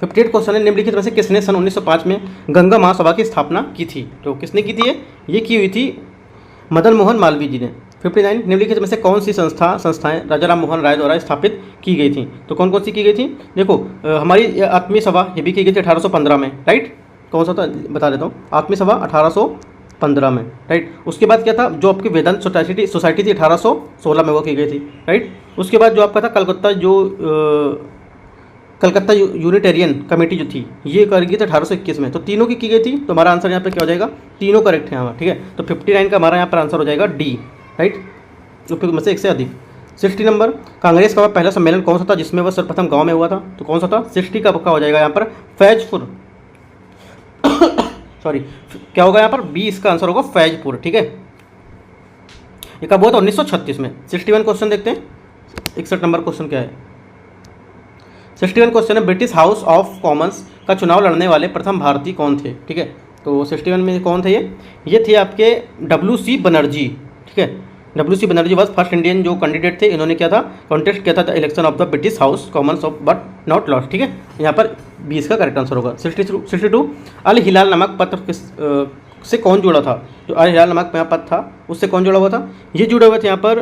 58 क्वेश्चन है, निम्नलिखित में से किसने सन 1905 में गंगा महासभा की स्थापना की थी? तो किसने की थी? ये की हुई थी मदन मोहन मालवीय जी ने। 59, निम्नलिखित में से कौन सी संस्थाएं राजा राम मोहन राय द्वारा स्थापित की गई थी? तो कौन कौन सी की गई थी? देखो, हमारी आत्मीय सभा ये भी की गई थी 1815 में। राइट। कौन सा था बता देता हूँ, आत्मीय सभा 1815 में। राइट। उसके बाद क्या था, जो आपकी वेदांत सोसाइटी थी 1816 में वो की गई थी। राइट। उसके बाद जो आपका था कलकत्ता यूनिटेरियन कमेटी जो थी ये कर गई थी 1821 में। तो तीनों की गई थी, तो हमारा आंसर यहाँ पे क्या हो जाएगा? तीनों करेक्ट है यहाँ। ठीक है, तो 59 का हमारा यहाँ पर आंसर हो जाएगा डी। राइट, उपयुक्त में से एक से अधिक। 60 नंबर, कांग्रेस का पहला सम्मेलन कौन सा था जिसमें वह सर्वप्रथम गांव में हुआ था? तो कौन सा था? 60 का पक्का हो जाएगा यहाँ पर फैजपुर। सॉरी, क्या होगा यहाँ पर? बी इसका आंसर होगा फैजपुर। ठीक है, ये कब हुआ था? 1936 में। 61 क्वेश्चन देखते हैं। 61 नंबर क्वेश्चन क्या है? 61 क्वेश्चन है, ब्रिटिश हाउस ऑफ कॉमन्स का चुनाव लड़ने वाले प्रथम भारतीय कौन थे? ठीक है, तो 61 में कौन थे? ये थे आपके WC बनर्जी। ठीक है, WC Banerjee was first Indian जो कैंडिडेट थे। इन्होंने क्या था? कॉन्टेस्ट किया था election of the British house Commons of but not lost. ठीक है, यहाँ पर 20 का करेक्ट आंसर होगा। 62, अल हिलाल नामक पत्र से कौन जुड़ा था? जो अल हिलाल नामक पत्र था उससे कौन जुड़ा हुआ था? ये जुड़े हुए थे यहाँ पर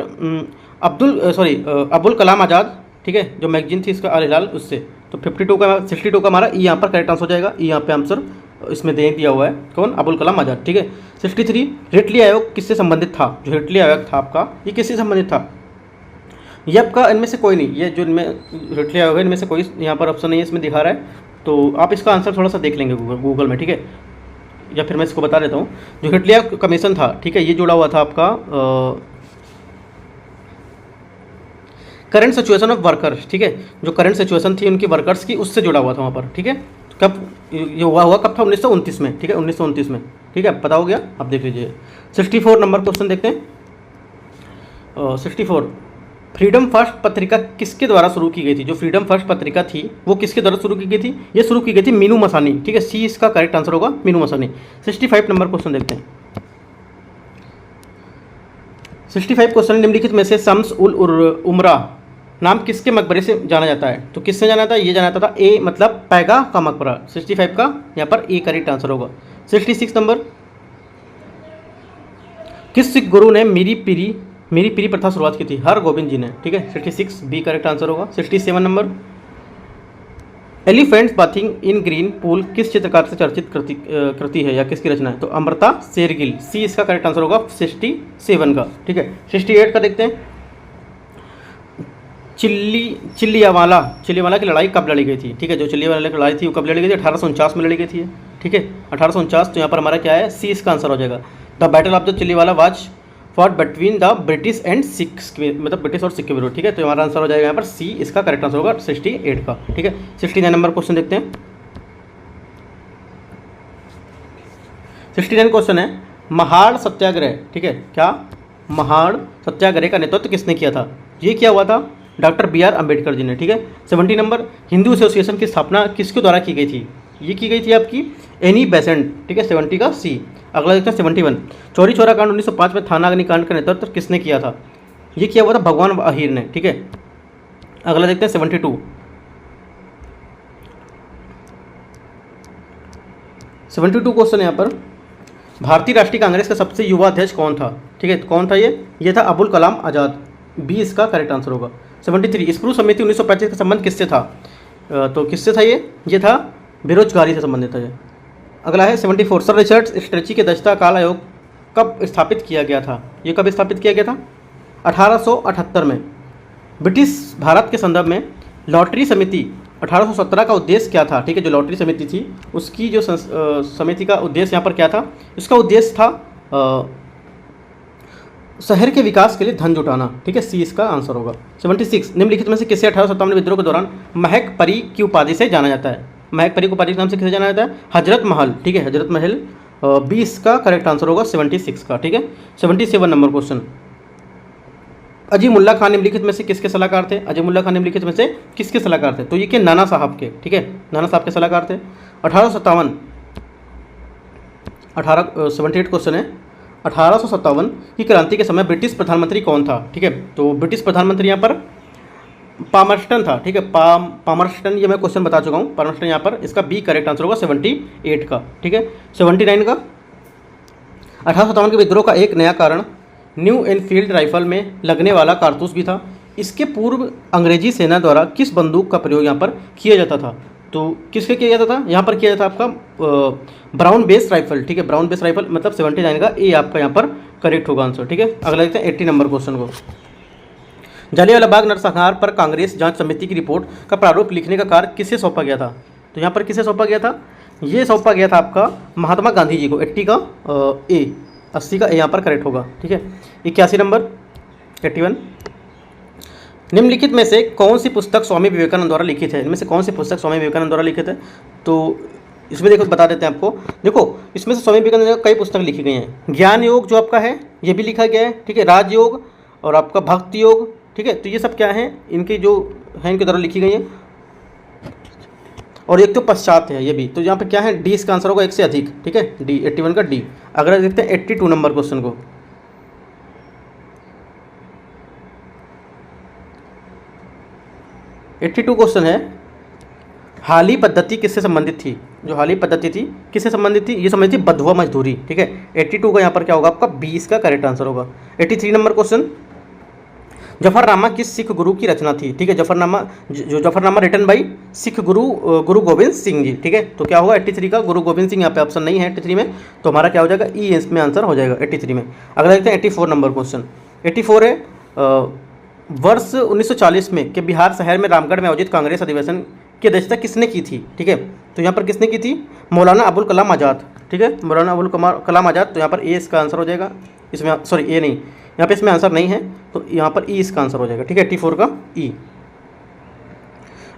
अबुल कलाम आज़ाद। ठीक है, जो मैगजीन थी इसका अल हिलाल, उससे। तो 62 का हमारा ई यहाँ पर करेक्ट आंसर हो जाएगा। ई यहाँ पे आंसर इसमें दे दिया हुआ है, कौन? अबुल कलाम आज़ाद। ठीक है। 63, हिटली आयोग किससे संबंधित था? जो हिटली आयोग था आपका, ये किससे संबंधित था? ये आपका इनमें से कोई नहीं, ये जो इनमें हिटली आयोग है इनमें से कोई यहाँ पर ऑप्शन नहीं है, इसमें दिखा रहा है। तो आप इसका आंसर थोड़ा सा देख लेंगे गूगल में। ठीक है, या फिर मैं इसको बता देता हूँ। जो हिटली आयोग कमीशन था, ठीक है, ये जुड़ा हुआ था आपका करंट सिचुएशन ऑफ वर्कर्स। ठीक है, जो करंट सिचुएशन थी उनकी वर्कर्स की, उससे जुड़ा हुआ था वहाँ पर। ठीक है, कब ये हुआ कब था? 1929 में। ठीक है, 1929 में। ठीक है, पता हो गया, आप देख लीजिए। 64 नंबर क्वेश्चन देखते हैं। 64, फ्रीडम फर्स्ट पत्रिका किसके द्वारा शुरू की गई थी? जो फ्रीडम फर्स्ट पत्रिका थी वो किसके द्वारा शुरू की गई थी? ये शुरू की गई थी मीनू मसानी, ठीक है, सी इसका करेक्ट आंसर होगा, मीनू मसानी। 65 नंबर क्वेश्चन देखते हैं। 65 क्वेश्चन, निम्नलिखित में से शम्स उल उमरा नाम किसके मकबरे से जाना जाता है? तो किससे जाना था? ये जाना जाता था ए मतलब पैगा का मकबरा। 65 का यहाँ पर ए करेक्ट आंसर होगा। 66 नंबर, किस सिख गुरु ने मीरी पीरी प्रथा शुरुआत की थी? हर गोविंद जी ने, ठीक है। 66 बी करेक्ट आंसर होगा। 67 नंबर, एलिफेंट्स बाथिंग इन ग्रीन पूल किस चित्रकार से चर्चित कृति है या किसकी रचना है? तो अमृता शेरगिल, सी इसका करेक्ट आंसर होगा 67 का, ठीक है। 68 का देखते हैं। चिल्लियावाला की लड़ाई कब लड़ी गई थी? ठीक है, जो चिल्लियावाला की लड़ाई थी वो कब लड़ी गई थी? 1849 में लड़ी गई थी, ठीक है, 1849। तो यहाँ पर हमारा क्या है? सी इसका आंसर हो जाएगा। The battle of the Chillianwala was fought between the British and Sikhs, मतलब ब्रिटिश और सिख के विरोध, ठीक है। तो हमारा आंसर हो जाएगा यहाँ पर सी इसका करेक्ट आंसर होगा 68 का, ठीक है। 69 नंबर क्वेश्चन देखते हैं। 69 क्वेश्चन है, महाड़ सत्याग्रह, ठीक है, क्या महाड़ सत्याग्रह का नेतृत्व किसने किया था? ये क्या हुआ था? डॉक्टर BR अम्बेडकर जी ने, ठीक है। 70 नंबर, हिंदू एसोसिएशन की स्थापना किसके द्वारा की गई थी? ये की गई थी आपकी एनी बेसेंट, ठीक है, 70 का सी। अगला देखते हैं 71, चौरी चौरा कांड 1905 में थाना अग्निकांड का नेतृत्व किसने किया था? ये किया हुआ था भगवान अहीर ने, ठीक है। अगला देखते हैं 72, 72 क्वेश्चन यहाँ पर, भारतीय राष्ट्रीय कांग्रेस का सबसे युवा अध्यक्ष कौन था? ठीक है, कौन था ये था अबुल कलाम आज़ाद, बी इसका करेक्ट आंसर होगा। 73, स्प्रू समिति 1935 का संबंध किससे था? तो किससे था ये था बेरोजगारी से संबंधित है। अगला है 74, सर रिचर्ड स्ट्रेची के दक्षता काल आयोग कब स्थापित किया गया था? ये कब स्थापित किया गया था? 1878 में। ब्रिटिश भारत के संदर्भ में लॉटरी समिति 1817 का उद्देश्य क्या था? ठीक है, जो लॉटरी समिति थी उसकी जो समिति का उद्देश्य यहाँ पर क्या था? इसका उद्देश्य था शहर के विकास के लिए धन जुटाना, ठीक है, सी इसका आंसर होगा। 76, निम्नलिखित में से किसे 1857 विद्रोह के दौरान महक परी की उपाधि से जाना जाता है? महक परी को उपाधि के नाम से किसे जाना जाता है? हजरत महल, ठीक है, हजरत महल, 20 का करेक्ट आंसर होगा 76 का, ठीक है। 77 नंबर क्वेश्चन, अजीमुल्ला खान निम्नलिखित में से किसके सलाहकार थे? अजीमुल्ला खान निम्नलिखित में से किसके सलाहकार थे? तो ये के नाना साहब के, ठीक है, नाना साहब के सलाहकार थे। 78 क्वेश्चन है, 1857 की क्रांति के समय ब्रिटिश प्रधानमंत्री कौन था? ठीक है, तो ब्रिटिश प्रधानमंत्री यहाँ पर पामर्स्टन था, ठीक है, पामर्स्टन, ये मैं क्वेश्चन बता चुका हूँ, पामर्स्टन यहाँ पर, इसका बी करेक्ट आंसर होगा 78 का, ठीक है। 79 का, 1857 के विद्रोह का एक नया कारण न्यू एनफील्ड राइफल में लगने वाला कारतूस भी था। इसके पूर्व अंग्रेजी सेना द्वारा किस बंदूक का प्रयोग यहाँ पर किया जाता था? तो किसके किया जाता था? यहाँ पर किया जाता था आपका ब्राउन बेस राइफल, ठीक है, ब्राउन बेस राइफल, मतलब 79 का ए आपका यहाँ पर करेक्ट होगा आंसर, ठीक है। अगला देखते हैं 80 नंबर क्वेश्चन को, जलियांवाला बाग नरसंहार पर कांग्रेस जांच समिति की रिपोर्ट का प्रारूप लिखने का कार्य किसे सौंपा गया था? तो यहाँ पर किसे सौंपा गया था? ये सौंपा गया था आपका महात्मा गांधी जी को। 80 का ए, 80 का ए यहाँ पर करेक्ट होगा, ठीक है। 81 नंबर, 81, निम्नलिखित में से कौन सी पुस्तक स्वामी विवेकानंद द्वारा लिखित है? इनमें से कौन सी पुस्तक स्वामी विवेकानंद द्वारा लिखित है? तो इसमें देखो बता देते हैं आपको, देखो इसमें से स्वामी विवेकानंद ने कई पुस्तक लिखी गई हैं। ज्ञान योग जो आपका है ये भी लिखा गया है, ठीक है, राजयोग और आपका भक्ति योग, ठीक है। तो ये सब क्या है, इनकी जो है इनके द्वारा लिखी गई है। और एक तो पश्चात है ये भी, तो यहाँ पे क्या है, डी इसका आंसर होगा, एक से अधिक, ठीक है, डी, 81 का डी। अगर देखते हैं 82 नंबर क्वेश्चन को, क्वेश्चन है, हाली पद्धति किससे संबंधित थी? जो हाली पद्धति थी किससे संबंधित थी? ये संबंधित थी बधुआ मजदूरी, ठीक है। 82 का यहाँ पर क्या होगा आपका 20 का करेक्ट आंसर होगा। 83 नंबर क्वेश्चन, जफरनामा किस सिख गुरु की रचना थी? ठीक है, जफरनामा रिटन बाई सिख गुरु गोविंद सिंह जी, ठीक है। तो क्या होगा 83 का गुरु गोविंद सिंह, यहाँ पे ऑप्शन नहीं है 83 में, तो हमारा क्या हो जाएगा ई, इसमें आंसर हो जाएगा 83 में। अगला देखते हैं 84 नंबर क्वेश्चन। 84 है, वर्ष 1940 में के बिहार शहर में रामगढ़ में आयोजित कांग्रेस अधिवेशन की अध्यक्षता किसने की थी? ठीक है, तो यहाँ पर किसने की थी? मौलाना अबुल कलाम आज़ाद, ठीक है, मौलाना अबुल कलाम आज़ाद। तो यहाँ पर ए इसका आंसर हो जाएगा, इसमें सॉरी ए नहीं, यहाँ पे इसमें आंसर नहीं है, तो यहाँ पर ई इसका आंसर हो जाएगा, ठीक है, 84 का ई।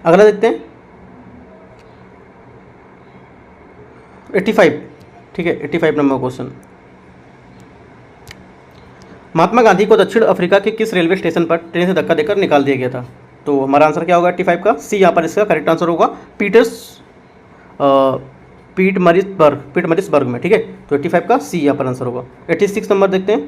अगला देखते हैं 85, ठीक है, 85 नंबर क्वेश्चन, महात्मा गांधी को दक्षिण अफ्रीका के किस रेलवे स्टेशन पर ट्रेन से धक्का देकर निकाल दिया गया था? तो हमारा आंसर क्या होगा 85 का सी, यहाँ पर इसका करेक्ट आंसर होगा पीटमरिसबर्ग में, ठीक है। तो 85 का सी यहाँ पर आंसर होगा। 86 नंबर देखते हैं।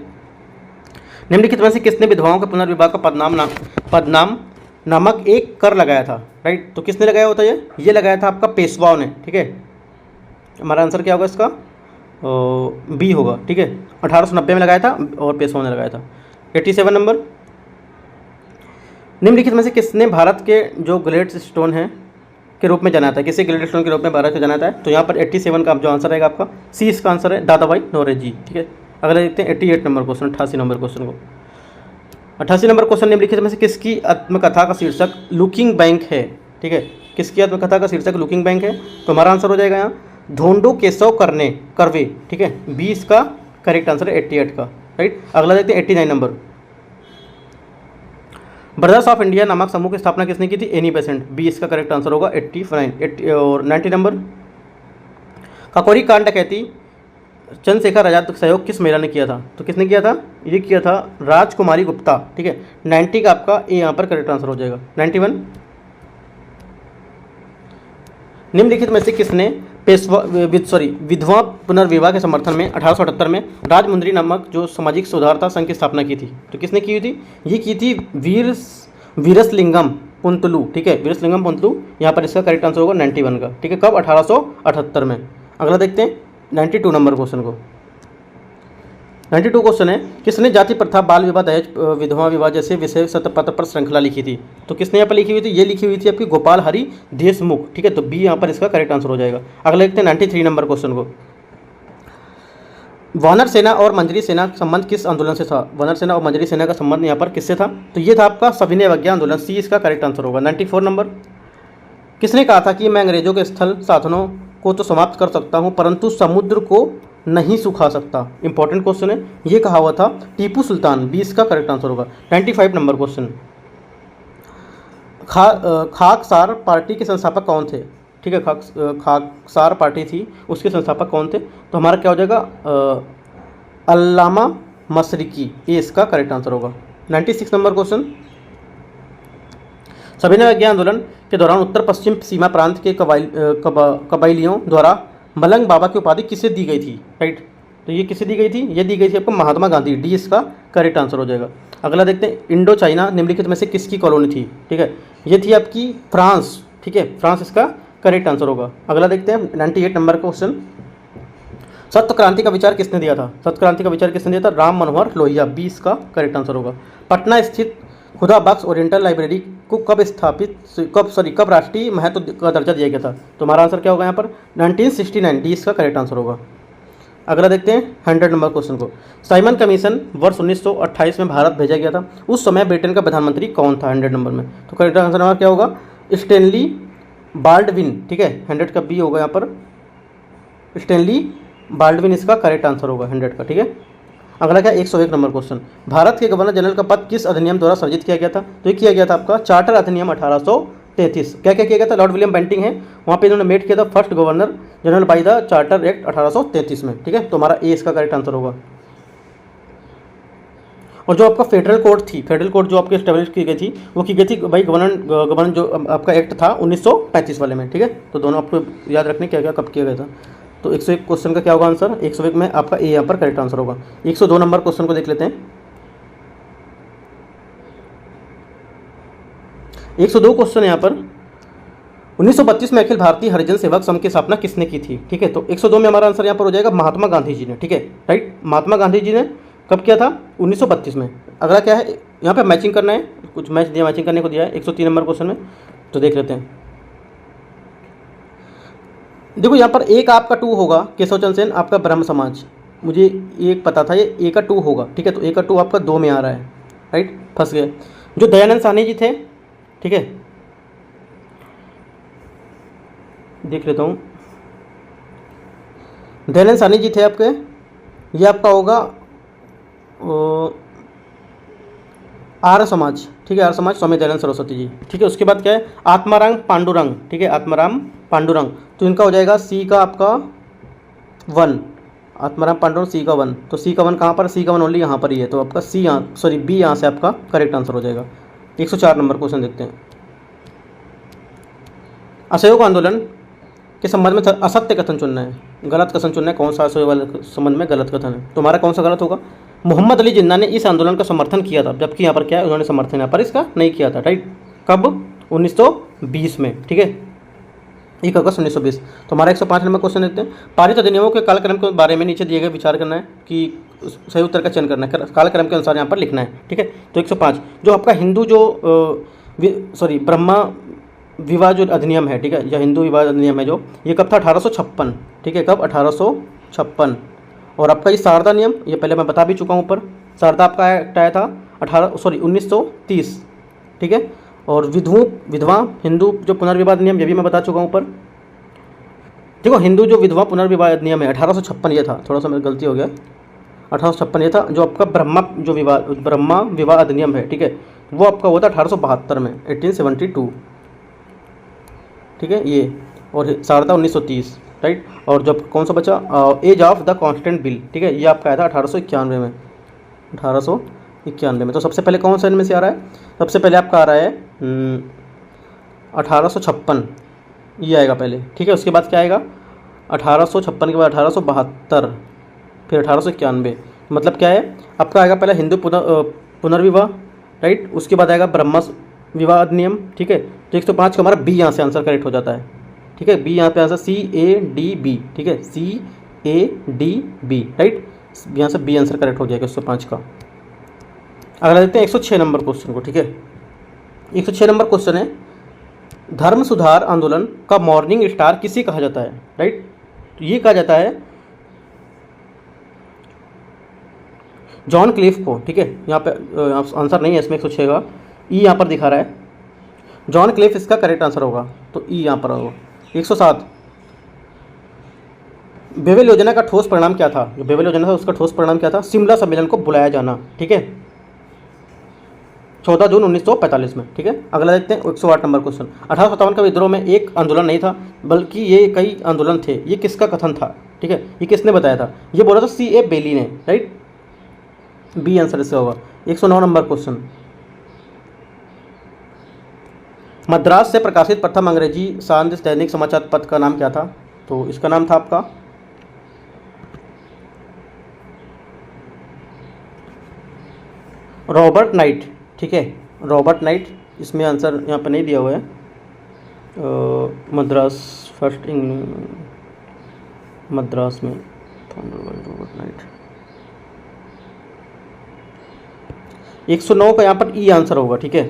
निम्नलिखित में से किसने विधवाओं के पुनर्विवाह का पदनाम नामक एक कर लगाया था? राइट, तो किसने लगाया होता है? ये लगाया था आपका पेशवाओं ने, ठीक है। हमारा आंसर क्या होगा इसका? बी होगा, ठीक है। 1890 में लगाया था और पेशवाओं ने लगाया था। 87 नंबर। निम्नलिखित में से किसने भारत के जो ग्लेड स्टोन है के रूप में जाना था? किसे ग्लेड स्टोन के रूप में भारत को जाना था? तो यहाँ पर 87 का जो आंसर रहेगा आपका सी, इसका आंसर है दादाभाई नौरोजी, ठीक है। अगला देखते हैं 88 नंबर क्वेश्चन, 88 नंबर क्वेश्चन को। 88 नंबर क्वेश्चन, निम्नलिखित में से किसकी आत्मकथा का शीर्षक लुकिंग बैंक है? ठीक है, किसकी आत्मकथा का शीर्षक लुकिंग बैंक है? तो हमारा आंसर हो जाएगा यहाँ धोंडो केशव कर्वे, ठीक है। 20 का करेक्ट आंसर है 88 का, राइट। अगला देखते हैं 89 नंबर। ब्रदर्स ऑफ इंडिया नामक समूह की स्थापना किसने की थी? Annie Besant. 20 का करेक्ट आंसर होगा 89 और 90 नंबर। काकोरी कांड डकैती चंद्रशेखर आजाद सहयोग किस महिला ने किया था? तो किसने किया था? ये किया था राजकुमारी गुप्ता, ठीक है। 90 का आपका ए यहाँ पर करेक्ट आंसर हो जाएगा। 91। निम्नलिखित में से किसने विधवा पुनर्विवाह के समर्थन में 1878 में राजमुंद्री नामक जो सामाजिक सुधारता संघ की स्थापना की थी? तो किसने की थी? ये की थी वीरसलिंगम पुंतलू, ठीक है। वीरसलिंगम पुंतलू, यहाँ पर इसका करेक्ट आंसर होगा 91 का, ठीक है। कब? 1878 में। अगला देखते हैं 92 नंबर क्वेश्चन को। 92 क्वेश्चन है, किसने जाति प्रथा, बाल विवाह, दहेज, विधवा विवाह जैसे विषय सत्यपत्र पर श्रृंखला लिखी थी? तो किसने यहाँ पर लिखी हुई थी? ये लिखी हुई थी आपकी गोपाल हरि देशमुख, ठीक है। तो बी यहाँ पर इसका करेक्ट आंसर हो जाएगा। अगला देखते हैं 93 नंबर क्वेश्चन को। वानर सेना और मंजरी सेना का संबंध किस आंदोलन से था? वानर सेना और मंजरी सेना का संबंध यहाँ पर किससे था? तो ये था आपका सविनय अवज्ञा आंदोलन, सी इसका करेक्ट आंसर होगा। 94 नंबर। किसने कहा था कि मैं अंग्रेजों के स्थल साधनों को तो समाप्त कर सकता हूँ परंतु समुद्र को नहीं सुखा सकता? इंपॉर्टेंट क्वेश्चन है, ये कहा हुआ था टीपू सुल्तान। 20 का करेक्ट आंसर होगा। 95 नंबर क्वेश्चन। खाकसार पार्टी के संस्थापक कौन थे? ठीक है, खाकसार पार्टी थी, उसके संस्थापक कौन थे? तो हमारा क्या हो जाएगा? अल्लामा मशरिकी, ये इसका करेक्ट आंसर होगा। 96 नंबर क्वेश्चन। सविनय अवज्ञा आंदोलन के दौरान उत्तर पश्चिम सीमा प्रांत के कबाइलियों द्वारा मलंग बाबा की उपाधि किसे दी गई थी? राइट, तो ये किसे दी गई थी? ये दी गई थी आपको महात्मा गांधी। डी इसका करेक्ट आंसर हो जाएगा। अगला देखते हैं, इंडो चाइना निम्नलिखित में से किसकी कॉलोनी थी? ठीक है, ये थी आपकी फ्रांस, ठीक है, फ्रांस इसका करेक्ट आंसर होगा। अगला देखते हैं 98 नंबर क्वेश्चन। सत्य क्रांति का विचार किसने दिया था? सत्य क्रांति का विचार किसने दिया था? राम मनोहर लोहिया। 20 का करेक्ट आंसर होगा। पटना स्थित खुदा बख्श ओरिएंटल लाइब्रेरी को कब राष्ट्रीय महत्व का दर्जा दिया गया था? तो हमारा आंसर क्या होगा यहाँ पर? 1969। डी इसका करेक्ट आंसर होगा। अगला देखते हैं 100 नंबर क्वेश्चन को। साइमन कमीशन वर्ष 1928 में भारत भेजा गया था, उस समय ब्रिटेन का प्रधानमंत्री कौन था? 100 नंबर में तो करेक्ट आंसर हमारा क्या होगा? स्टैनली बाल्डविन, ठीक है। 100 का बी होगा यहाँ पर, स्टैनली बाल्डविन इसका करेक्ट आंसर होगा 100 का, ठीक है। अगला क्या? 101 नंबर क्वेश्चन। भारत के गवर्नर जनरल का पद किस अधिनियम द्वारा सर्जित किया गया था? तो ये किया गया था आपका चार्टर अधिनियम 1833। क्या क्या किया गया था? लॉर्ड विलियम बेंटिंग है, वहाँ पे इन्होंने मेट किया था first governor general by the charter act 1833 में, ठीक है। तो हमारा ए इसका करेक्ट आंसर होगा। और जो आपका फेडरल कोर्ट थी, फेडरल कोर्ट जो आपकी स्टैब्लिश की गई थी, वो की गई थी भाई गवर्नर जो आपका एक्ट था 1935 वाले में, ठीक है। तो दोनों आपको याद रखने क्या क्या कब किया गया था। तो 101 क्वेश्चन का क्या होगा आंसर? 101 में आपका ए यहाँ पर करेक्ट आंसर होगा। 102 नंबर क्वेश्चन को देख लेते हैं। 102 क्वेश्चन यहाँ पर 1932 में अखिल भारतीय हरिजन सेवक संघ की स्थापना किसने की थी? ठीक है, तो 102 में हमारा आंसर यहाँ पर हो जाएगा महात्मा गांधी जी ने, ठीक है, राइट। महात्मा गांधी जी ने कब किया था? 1932 में। अगला क्या है? यहाँ पे मैचिंग करना है, कुछ मैच दिया, मैचिंग करने को दिया है 103 नंबर क्वेश्चन में, तो देख लेते हैं। देखो यहाँ पर एक आपका 2 होगा केशव चंद्र सेन, आपका ब्रह्म समाज, मुझे एक पता था, ये ए का 2 होगा, ठीक है। तो ए का 2 आपका 2 में आ रहा है, राइट, फंस गए। जो दयानंद साहनी जी थे, ठीक है, देख लेता हूँ। दयानंद साहनी जी थे आपके, ये आपका होगा आर्य समाज, ठीक है, आर्य समाज, स्वामी दयानंद सरस्वती जी, ठीक है। उसके बाद क्या है? आत्माराम पांडुरंग, ठीक है, आत्माराम पांडुरंग, तो इनका हो जाएगा सी का आपका 1, आत्माराम पांडुरंग सी का 1, तो सी का 1 कहाँ पर, सी का 1 ओनली यहाँ पर ही है, तो आपका सी यहाँ सॉरी बी यहाँ से आपका करेक्ट आंसर हो जाएगा। 104 नंबर क्वेश्चन देखते हैं। असहयोग आंदोलन के संबंध में असत्य कथन चुनना है, गलत कथन चुनना है, कौन सा असहयोग वाले संबंध में गलत कथन है, तुम्हारा कौन सा गलत होगा। मोहम्मद अली जिन्ना ने इस आंदोलन का समर्थन किया था, जबकि यहाँ पर क्या है, उन्होंने समर्थन यहाँ पर इसका नहीं किया था, राइट। कब, 1920 में, ठीक है, 1 अगस्त 1920। तो हमारा 105 नंबर क्वेश्चन देखते हैं। पारित अधिनियमों के कालक्रम के बारे में नीचे दिए गए विचार करना है कि सही उत्तर का चयन करना है, कालक्रम के अनुसार यहाँ पर लिखना है, ठीक है। तो 105 जो आपका हिंदू जो ब्रह्मा विवाह जो अधिनियम है, ठीक है, या हिंदू विवाह अधिनियम है जो, ये कब था, 1856, ठीक है, कब, 1856। और आपका ये शारदा नियम, ये पहले मैं बता भी चुका हूँ ऊपर, शारदा आपका एक्ट आया था 1930, ठीक है। और विधवा हिंदू जो पुनर्विवाह नियम, ये भी मैं बता चुका हूँ ऊपर। देखो हिंदू जो विधवा पुनर्विवाह नियम है 1856 ये था, थोड़ा सा मेरी गलती हो गया, 1856 ये था। जो आपका ब्रह्मा विवाह अधिनियम है, ठीक है, वो आपका हुआ था 1872 में, 1872, ठीक है ये। और शारदा 1930, राइट। और जब कौन सा बचा, age of the constant bill, ठीक है, ये आपका आया था 1891 में, 1891 में। तो सबसे पहले कौन सा इनमें से आ रहा है, सबसे पहले आपका आ रहा है 1856, ये आएगा पहले, ठीक है। उसके बाद क्या आएगा, 1856 के बाद 1872, फिर 1891, मतलब क्या है आपका आएगा पहले हिंदू पुनर्विवाह, राइट। उसके बाद आएगा ब्रह्म विवाह अधिनियम, ठीक है। तो 105 का हमारा बी यहाँ से आंसर करेक्ट हो जाता है, ठीक है। बी यहाँ पे आंसर CADB, ठीक है, CADB, राइट। यहाँ से बी आंसर करेक्ट हो जाएगा 105 का। अगला देखते हैं 106 नंबर क्वेश्चन को, ठीक है। 106 नंबर क्वेश्चन है, धर्म सुधार आंदोलन का मॉर्निंग स्टार किसे कहा जाता है, राइट। तो ये कहा जाता है जॉन क्लिफ को, ठीक है। यहाँ पे आंसर नहीं है इसमें 106 का, ई यहाँ पर दिखा रहा है, जॉन क्लिफ इसका करेक्ट आंसर होगा, तो ई यहाँ पर होगा। 107 बेबेल योजना का ठोस परिणाम क्या था, जो बेबेल योजना था उसका ठोस परिणाम क्या था, शिमला सम्मेलन को बुलाया जाना, ठीक है, 14 जून 1945 में, ठीक है। अगला देखते हैं 108 नंबर क्वेश्चन। 1857 का विद्रोह में एक आंदोलन नहीं था बल्कि ये कई आंदोलन थे, ये किसका कथन था, ठीक है, ये किसने बताया था, ये बोला था C.A. बेली ने, राइट। बी आंसर इसका होगा। 109 नंबर क्वेश्चन, मद्रास से प्रकाशित प्रथम अंग्रेजी सांदेश दैनिक समाचार पत्र का नाम क्या था, तो इसका नाम था आपका रॉबर्ट नाइट, ठीक है, रॉबर्ट नाइट। इसमें आंसर यहाँ पर नहीं दिया हुआ है, मद्रास फर्स्ट मद्रास में रॉबर्ट नाइट। 109 का यहाँ पर ई आंसर होगा, ठीक है।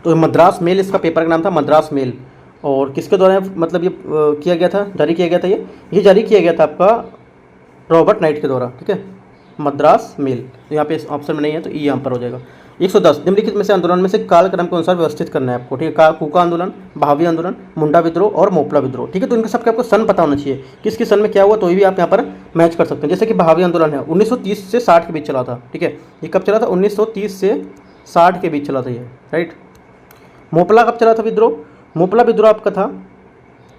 तो मद्रास मेल इसका पेपर का नाम था, मद्रास मेल। और किसके द्वारा मतलब ये किया गया था, जारी किया गया था, ये जारी किया गया था आपका रॉबर्ट नाइट के द्वारा, ठीक है, मद्रास मेल। तो यहाँ पे ऑप्शन में नहीं है, तो ई यहाँ पर हो जाएगा। 110 निम्नलिखित में से आंदोलन में से कालक्रम के अनुसार व्यवस्थित करना है आपको, ठीक है। कूका आंदोलन, भावी आंदोलन, मुंडा विद्रोह और मोपला विद्रोह, ठीक है। तो इनके सबके आपको सन पता होना चाहिए, किस किस सन में क्या हुआ, तो ये भी आप यहाँ पर मैच कर सकते हैं। जैसे कि भावी आंदोलन है 1930 से 60 के बीच चला था, ठीक है, ये कब चला था, 1930 से 60 के बीच चला था ये, राइट। मोपला कब चला था विद्रोह, मोपला विद्रोह आपका था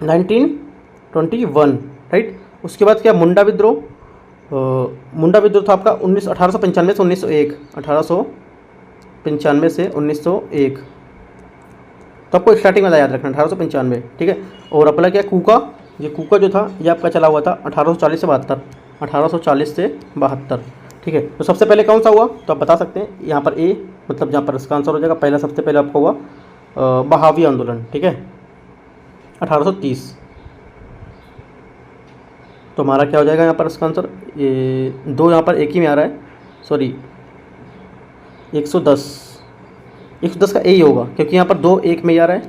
1921, राइट। उसके बाद क्या, मुंडा विद्रोह, मुंडा विद्रोह था आपका 1895 से 1901, 1895 से 1901, तो आपको स्टार्टिंग में याद रखना 1895, ठीक है। और अपना क्या, कूका, ये कूका जो था ये आपका चला हुआ था 1840 से 72, 1840 से 72, ठीक है। तो सबसे पहले कौन सा हुआ, तो आप बता सकते हैं यहाँ पर ए, मतलब जहाँ पर इसका आंसर हो जाएगा पहला, सबसे पहले आपका हुआ बहावी आंदोलन, ठीक है, 1830। तो हमारा क्या हो जाएगा यहाँ पर इसका आंसर, ये दो यहाँ पर एक ही में आ रहा है, सॉरी 110 का ए ही होगा, क्योंकि यहाँ पर दो एक में ही आ रहा है,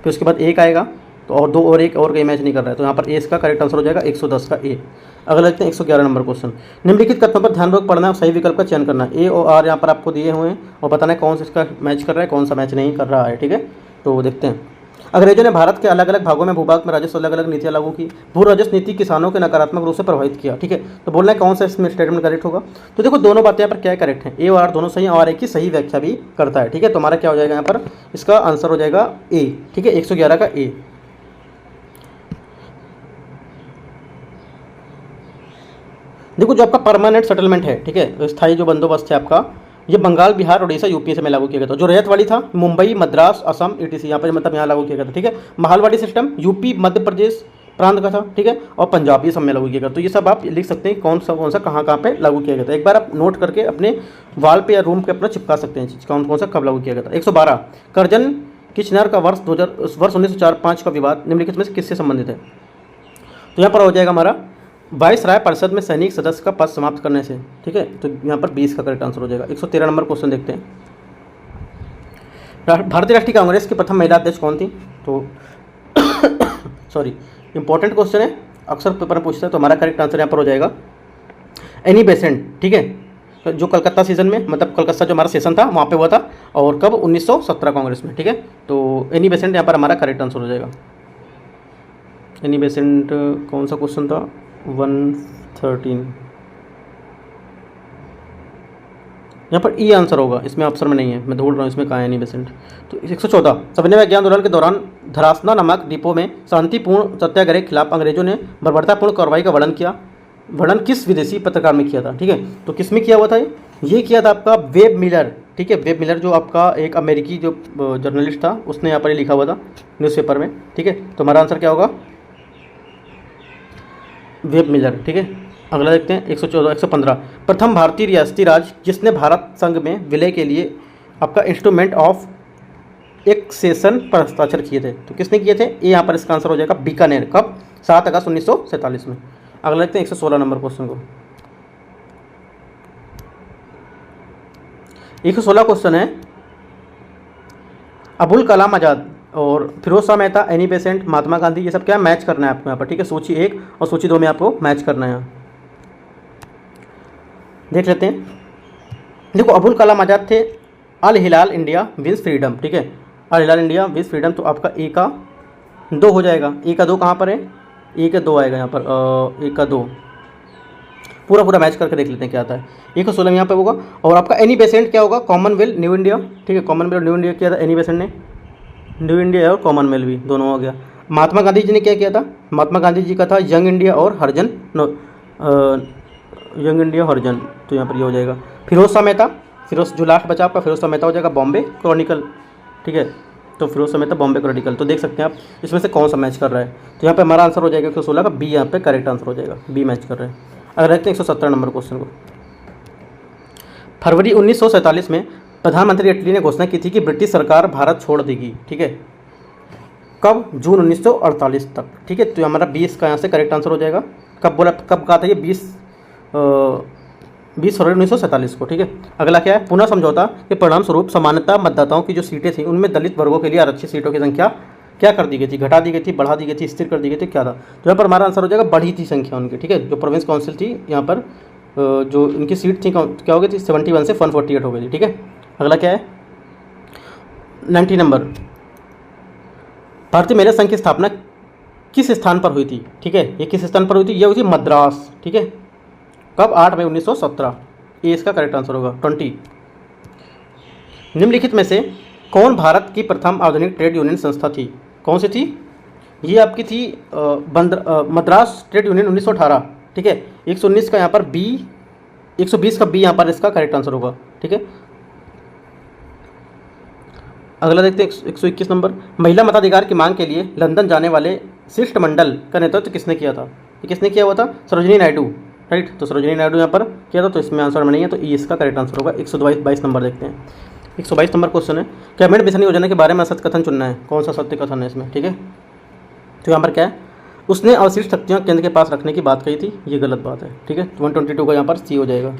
फिर उसके बाद एक आएगा, तो और दो और एक और कहीं मैच नहीं कर रहा है, तो यहाँ पर ए इसका करेक्ट आंसर हो जाएगा 110 का ए। अगला देखते हैं 111 नंबर क्वेश्चन, निम्नलिखित कथनों पर ध्यानपूर्वक पढ़ना है, सही विकल्प का चयन करना है। ए और आर यहाँ पर आपको दिए हुए हैं और बताना है कौन सा इसका मैच कर रहा है, कौन सा मैच नहीं कर रहा है, ठीक है। तो देखते हैं, अंग्रेजों ने भारत के अलग अलग भागों में भूभाग में राजस्व अलग अलग नीतियां लागू की, भू राजस्व नीति किसानों के नकारात्मक रूप से प्रभावित किया, ठीक है। तो बोलना है कौन सा इसमें स्टेटमेंट करेक्ट होगा, तो देखो दोनों बातें यहाँ पर क्या करेक्ट है, ए और आर दोनों सही है, और एक की सही व्याख्या भी करता है, ठीक है। तो हमारा क्या हो जाएगा यहाँ पर, इसका आंसर हो जाएगा ए, ठीक है, 111 का ए। देखो जो आपका परमानेंट सेटलमेंट है, ठीक है, स्थायी जो बंदोबस्त है आपका, ये बंगाल, बिहार, उड़ीसा, यूपी से में लागू किया गया था। जो रैयतवाड़ी था मुंबई, मद्रास, असम, ईटीसी, यहाँ पर मतलब यहाँ लागू किया गया था, ठीक है। महलवाड़ी सिस्टम यूपी, मध्य प्रदेश प्रांत का था, ठीक है, और पंजाब, ये सब में लागू किया गया। तो ये सब आप लिख सकते हैं कौन सा कहाँ पे लागू किया गया था। एक बार आप नोट करके अपने वाल पे या रूम पे अपना चिपका सकते हैं चीज़ कौन सा कब लागू किया गया था। 112 करजन किचनर का वर्ष 1904-5 का विवाद निम्नलिखित में से किससे संबंधित है। तो यहाँ पर हो जाएगा हमारा वायसराय परिषद में सैनिक सदस्य का पद समाप्त करने से, ठीक है। तो यहाँ पर 20 का करेक्ट आंसर हो जाएगा। 113 नंबर क्वेश्चन देखते हैं। भारतीय राष्ट्रीय कांग्रेस की प्रथम महिला अध्यक्ष कौन थी। तो सॉरी, इंपॉर्टेंट क्वेश्चन है, अक्सर पेपर में पूछता है। तो हमारा करेक्ट आंसर यहाँ पर हो जाएगा एनी बेसेंट, ठीक है, जो कलकत्ता सीजन में, मतलब कलकत्ता जो हमारा सेशन था वहाँ पे हुआ था, और कब 1917 कांग्रेस में, ठीक है। तो एनी बेसेंट यहाँ पर हमारा करेक्ट आंसर हो जाएगा। एनी बेसेंट कौन सा क्वेश्चन था, 113, यहाँ पर ई आंसर होगा, इसमें ऑप्शन में नहीं है, मैं ढूंढ रहा हूँ इसमें कहाँ है एनी बेसेंट। तो 114 सविनय ज्ञान आंदोलन के दौरान धरासना नामक डिपो में शांतिपूर्ण सत्याग्रह के खिलाफ अंग्रेजों ने बर्बरतापूर्ण कार्रवाई का वर्णन किस विदेशी पत्रकार में किया था, ठीक है। तो किस में किया हुआ था, ये किया था आपका वेब मिलर, ठीक है। वेब मिलर जो आपका एक अमेरिकी जो जर्नलिस्ट था, उसने यहाँ पर ये लिखा हुआ था न्यूज़पेपर में, ठीक है। तो हमारा आंसर क्या होगा, वेब मिलर, ठीक है। अगला देखते हैं 115 प्रथम भारतीय रियासती राज्य जिसने भारत संघ में विलय के लिए आपका इंस्ट्रूमेंट ऑफ एक्सेशन पर हस्ताक्षर किए थे। तो किसने किए थे, ये यहाँ पर इसका आंसर हो जाएगा बीकानेर, कब, 7 अगस्त 1947 में। अगला देखते हैं 116 नंबर क्वेश्चन को। 116 क्वेश्चन है, अबुल कलाम आज़ाद और फिरोज शाह मेहता, एनी बेसेंट, महात्मा गांधी, ये सब क्या मैच करना है आपको यहाँ पर, ठीक है। सूची 1 और सूची 2 में आपको मैच करना है। देख लेते हैं। देखो अबुल कलाम आज़ाद थे अल हिलाल इंडिया विंस फ्रीडम, ठीक है, अल हिलाल इंडिया विंस फ्रीडम। तो आपका ए का 2 हो जाएगा। ए का 2 कहाँ पर है, ए का 2 आएगा यहाँ पर, ए का 2 पूरा मैच करके देख लेते हैं क्या आता है। 116 यहाँ पर होगा। और आपका एनी बेसेंट क्या होगा, कॉमनवेल्थ न्यू इंडिया, ठीक है, कॉमनवेल्थ न्यू इंडिया किया था एनी बेसेंट ने, न्यू इंडिया और कॉमनवेल्थ भी दोनों हो गया। महात्मा गांधी जी ने क्या किया था, महात्मा गांधी जी का था यंग इंडिया और हरिजन, यंग इंडिया हरिजन, तो यहाँ पर ये हो जाएगा। फिरोज शाह मेहता, फिरोज जो लास्ट बचा आपका फिरोज शाह मेहता हो जाएगा बॉम्बे क्रॉनिकल, ठीक है। तो फिरोज शाह मेहता बॉम्बे क्रॉनिकल। तो देख सकते हैं आप इसमें से कौन सा मैच कर रहा है। तो यहाँ पे हमारा आंसर हो जाएगा 116 का बी, यहाँ पे करेक्ट आंसर हो जाएगा, बी मैच कर रहे हैं। अगर देखते हैं 117 नंबर क्वेश्चन को। फरवरी 1947 में प्रधानमंत्री अटली ने घोषणा की थी कि ब्रिटिश सरकार भारत छोड़ देगी, ठीक है, कब, जून 1948 तक, ठीक है। तो हमारा 20 का यहाँ से करेक्ट आंसर हो जाएगा। कब बोला, कब कहा था ये, 20 फरवरी 1947 को, ठीक है। अगला क्या है, पुनः समझौता के परिणाम स्वरूप समानता मतदाताओं की जो सीटें थी उनमें दलित वर्गों के लिए आरक्षित सीटों की संख्या क्या कर दी गई थी, घटा दी गई थी, बढ़ा दी गई थी, स्थिर कर दी गई थी, क्या था। तो यहाँ पर हमारा आंसर हो जाएगा बढ़ी थी संख्या उनकी, ठीक है। जो प्रोविंस काउंसिल थी यहाँ पर जो इनकी सीट थी क्या हो गई थी, 71 से 148 हो गई थी, ठीक है। अगला क्या है, 90 नंबर, भारतीय महिला संघ की स्थापना किस स्थान पर हुई थी, ठीक है। ये किस स्थान पर हुई थी, ये हुई थी मद्रास, ठीक है, कब, 8 मई 1917। ये इसका करेक्ट आंसर होगा 20। निम्नलिखित में से कौन भारत की प्रथम आधुनिक ट्रेड यूनियन संस्था थी, कौन सी थी, ये आपकी थी मद्रास ट्रेड यूनियन 1918, ठीक है। 119 का यहाँ पर बी, 120 का बी यहाँ पर इसका करेक्ट आंसर होगा, ठीक है। अगला देखते हैं 121 नंबर, महिला मताधिकार की मांग के लिए लंदन जाने वाले शिष्टमंडल का नेतृत्व किसने किया था, ये किसने किया हुआ था, सरोजिनी नायडू, राइट। तो सरोजिनी नायडू यहाँ पर किया था, तो इसमें आंसर में नहीं है, तो ई इसका करेक्ट आंसर होगा। 122 नंबर देखते हैं। 122 नंबर क्वेश्चन है, कैबिनेट मिशन योजना के बारे में सत्य कथन चुनना है, कौन सा सत्य कथन है इसमें, ठीक है। तो यहाँ पर क्या है, उसने अवशिष्ट शक्तियाँ केंद्र के पास रखने की बात कही थी, ये गलत बात है, ठीक है। 122 का यहाँ पर सी हो जाएगा।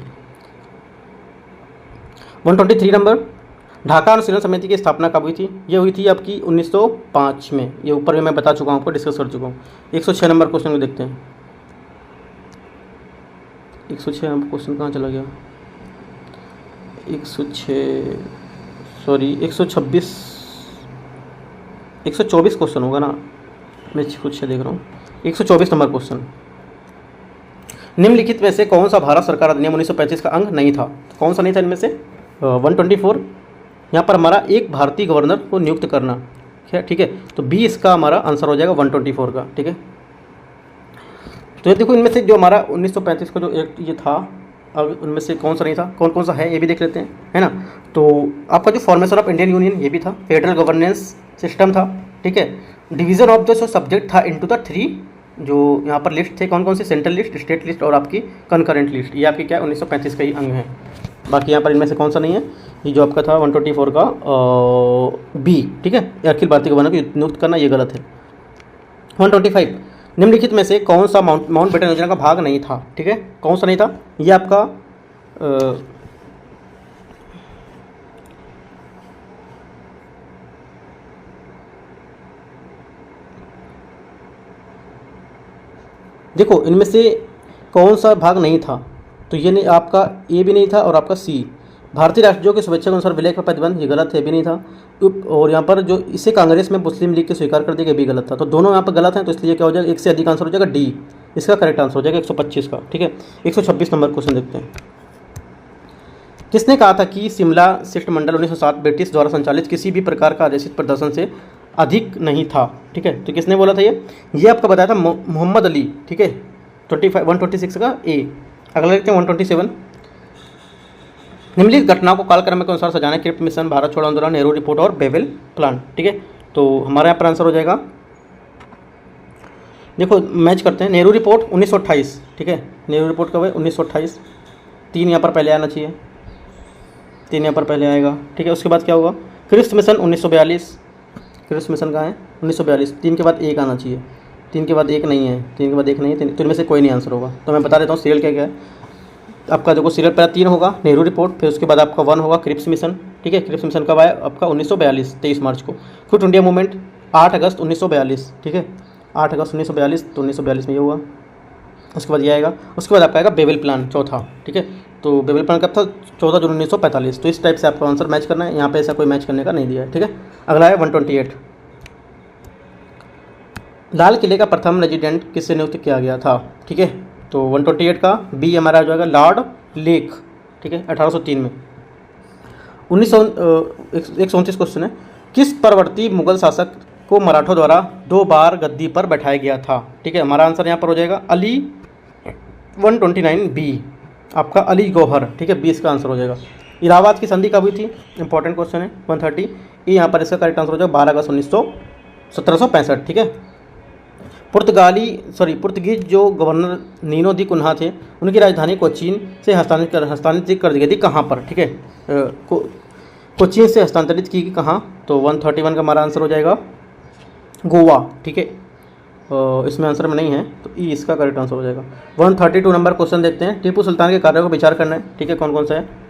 123 नंबर, ढाका अनुशीलन समिति की स्थापना कब हुई थी, ये हुई थी आपकी 1905 में, ये ऊपर में मैं बता चुका हूँ, आपको डिस्कस कर चुका हूँ। 106 नंबर क्वेश्चन को देखते हैं। 106 नंबर क्वेश्चन कहाँ चला गया, 106 सॉरी 126 124 क्वेश्चन होगा ना, मैं खुद से देख रहा हूँ। 124 नंबर क्वेश्चन, निम्नलिखित में से कौन सा भारत सरकार अधिनियम 1935 का अंग नहीं था, कौन सा नहीं था इनमें से, 124 यहाँ पर हमारा एक भारतीय गवर्नर को नियुक्त करना, ठीक है। तो बी इसका हमारा आंसर हो जाएगा 124 का, ठीक है। तो ये देखो, इनमें से जो हमारा 1935 का जो एक्ट ये था, अब उनमें से कौन सा नहीं था, कौन कौन सा है ये भी देख लेते हैं, है ना। तो आपका जो फॉर्मेशन ऑफ इंडियन यूनियन ये भी था, फेडरल गवर्नेंस सिस्टम था, ठीक है। डिवीजन ऑफ द सब्जेक्ट था इनटू द 3 जो यहाँ पर लिस्ट थे, कौन कौन सी, सेंट्रल लिस्ट, स्टेट लिस्ट और आपकी कंकरेंट लिस्ट। ये आपकी क्या 1935 का ही अंग है। बाकी यहाँ पर इनमें से कौन सा नहीं है, ये जो आपका था 124 का बी, ठीक है, अखिल भारतीय गवर्नर को नियुक्त करना, ये गलत है। 125 निम्नलिखित में से कौन सा माउंटबेटन योजना का भाग नहीं था, ठीक है, कौन सा नहीं था, ये आपका देखो इनमें से कौन सा भाग नहीं था, तो ये नहीं, आपका ए भी नहीं था और आपका सी, भारतीय राष्ट्रीय की शुभेच्छा के अनुसार विलय का प्रतिबंध, ये गलत है, भी नहीं था। और यहाँ पर जो इसे कांग्रेस में मुस्लिम लीग के स्वीकार कर दिया, भी गलत था। तो दोनों यहाँ पर गलत हैं, तो इसलिए क्या हो जाएगा, एक से अधिक आंसर हो जाएगा डी, इसका करेक्ट आंसर हो जाएगा 125 का, ठीक है। 126 नंबर क्वेश्चन देखते हैं। किसने कहा था कि शिमला शिष्टमंडल 1907 ब्रिटिश द्वारा संचालित किसी भी प्रकार का आदेशित प्रदर्शन से अधिक नहीं था, ठीक है। तो किसने बोला था ये आपका बताया था मोहम्मद अली, ठीक है। 126 का ए। अगला देखते हैं 127। निम्नलिखित घटनाओं को कालक्रम के अनुसार सजाने, क्रिप्ट मिशन, भारत छोड़ो आंदोलन, नेहरू रिपोर्ट और बेबल प्लान, ठीक है। तो हमारा यहाँ पर आंसर हो जाएगा, देखो मैच करते हैं, नेहरू रिपोर्ट 1928, ठीक है। नेहरू रिपोर्ट कब है, 1928। 3 यहाँ पर पहले आना चाहिए, 3 यहाँ पर पहले आएगा, ठीक है। उसके बाद क्या होगा, क्रिप्ट मिशन 1942, क्रिप्ट मिशन कहाँ है 1942। 3 के बाद 1 आना चाहिए, 3 के बाद 1 नहीं है, 3 के बाद 1 नहीं है, तो इनमें से कोई नहीं आंसर होगा। तो मैं बता देता हूँ सीरियल क्या क्या है आपका। देखो सीरियल पहला 3 होगा नेहरू रिपोर्ट, फिर उसके बाद आपका 1 होगा क्रिप्स मिशन, ठीक है। क्रिप्स मिशन कब आया आपका 1942, 23 मार्च को। क्विट इंडिया मूवमेंट 8 अगस्त 1942, ठीक है, 8 अगस्त 1942, तो 1942 में ये हुआ। उसके बाद ये आएगा, उसके बाद आपका आएगा बेबल प्लान चौथा, ठीक है। तो बेबल प्लान कब था, 14 जून 1945। तो इस टाइप से आपको आंसर मैच करना है, यहाँ पे ऐसा कोई मैच करने का नहीं दिया है, ठीक है। अगला है 128। लाल किले का प्रथम रेजिडेंट किससे नियुक्त किया गया था, ठीक है। तो 128 का बी हमारा आ जाएगा लॉर्ड लेक, ठीक है, 1803 में। 129 क्वेश्चन है, किस परवर्ती मुगल शासक को मराठों द्वारा 2 बार गद्दी पर बैठाया गया था, ठीक है। हमारा आंसर यहाँ पर हो जाएगा अली, 129 बी आपका अली गौहर, ठीक है, 20 का आंसर हो जाएगा। इलाहाबाद की संधि कब हुई थी, इंपॉर्टेंट क्वेश्चन है। 130 ये यहाँ पर इसका करेक्ट आंसर हो जाएगा 12 अगस्त 1765, ठीक है। पुर्तगीज जो गवर्नर नीनो दी कुन्हा थे, उनकी राजधानी कोचीन से हस्तांतरित कर दी गई थी, कहाँ पर, ठीक है। कोचीन से हस्तांतरित की कहाँ, तो 131 का हमारा आंसर हो जाएगा गोवा, ठीक है। इसमें आंसर में नहीं है, तो ई इसका करेक्ट आंसर हो जाएगा। 132 नंबर क्वेश्चन देखते हैं। टीपू सुल्तान के कार्यों को विचार करना है, ठीक है, कौन कौन सा है।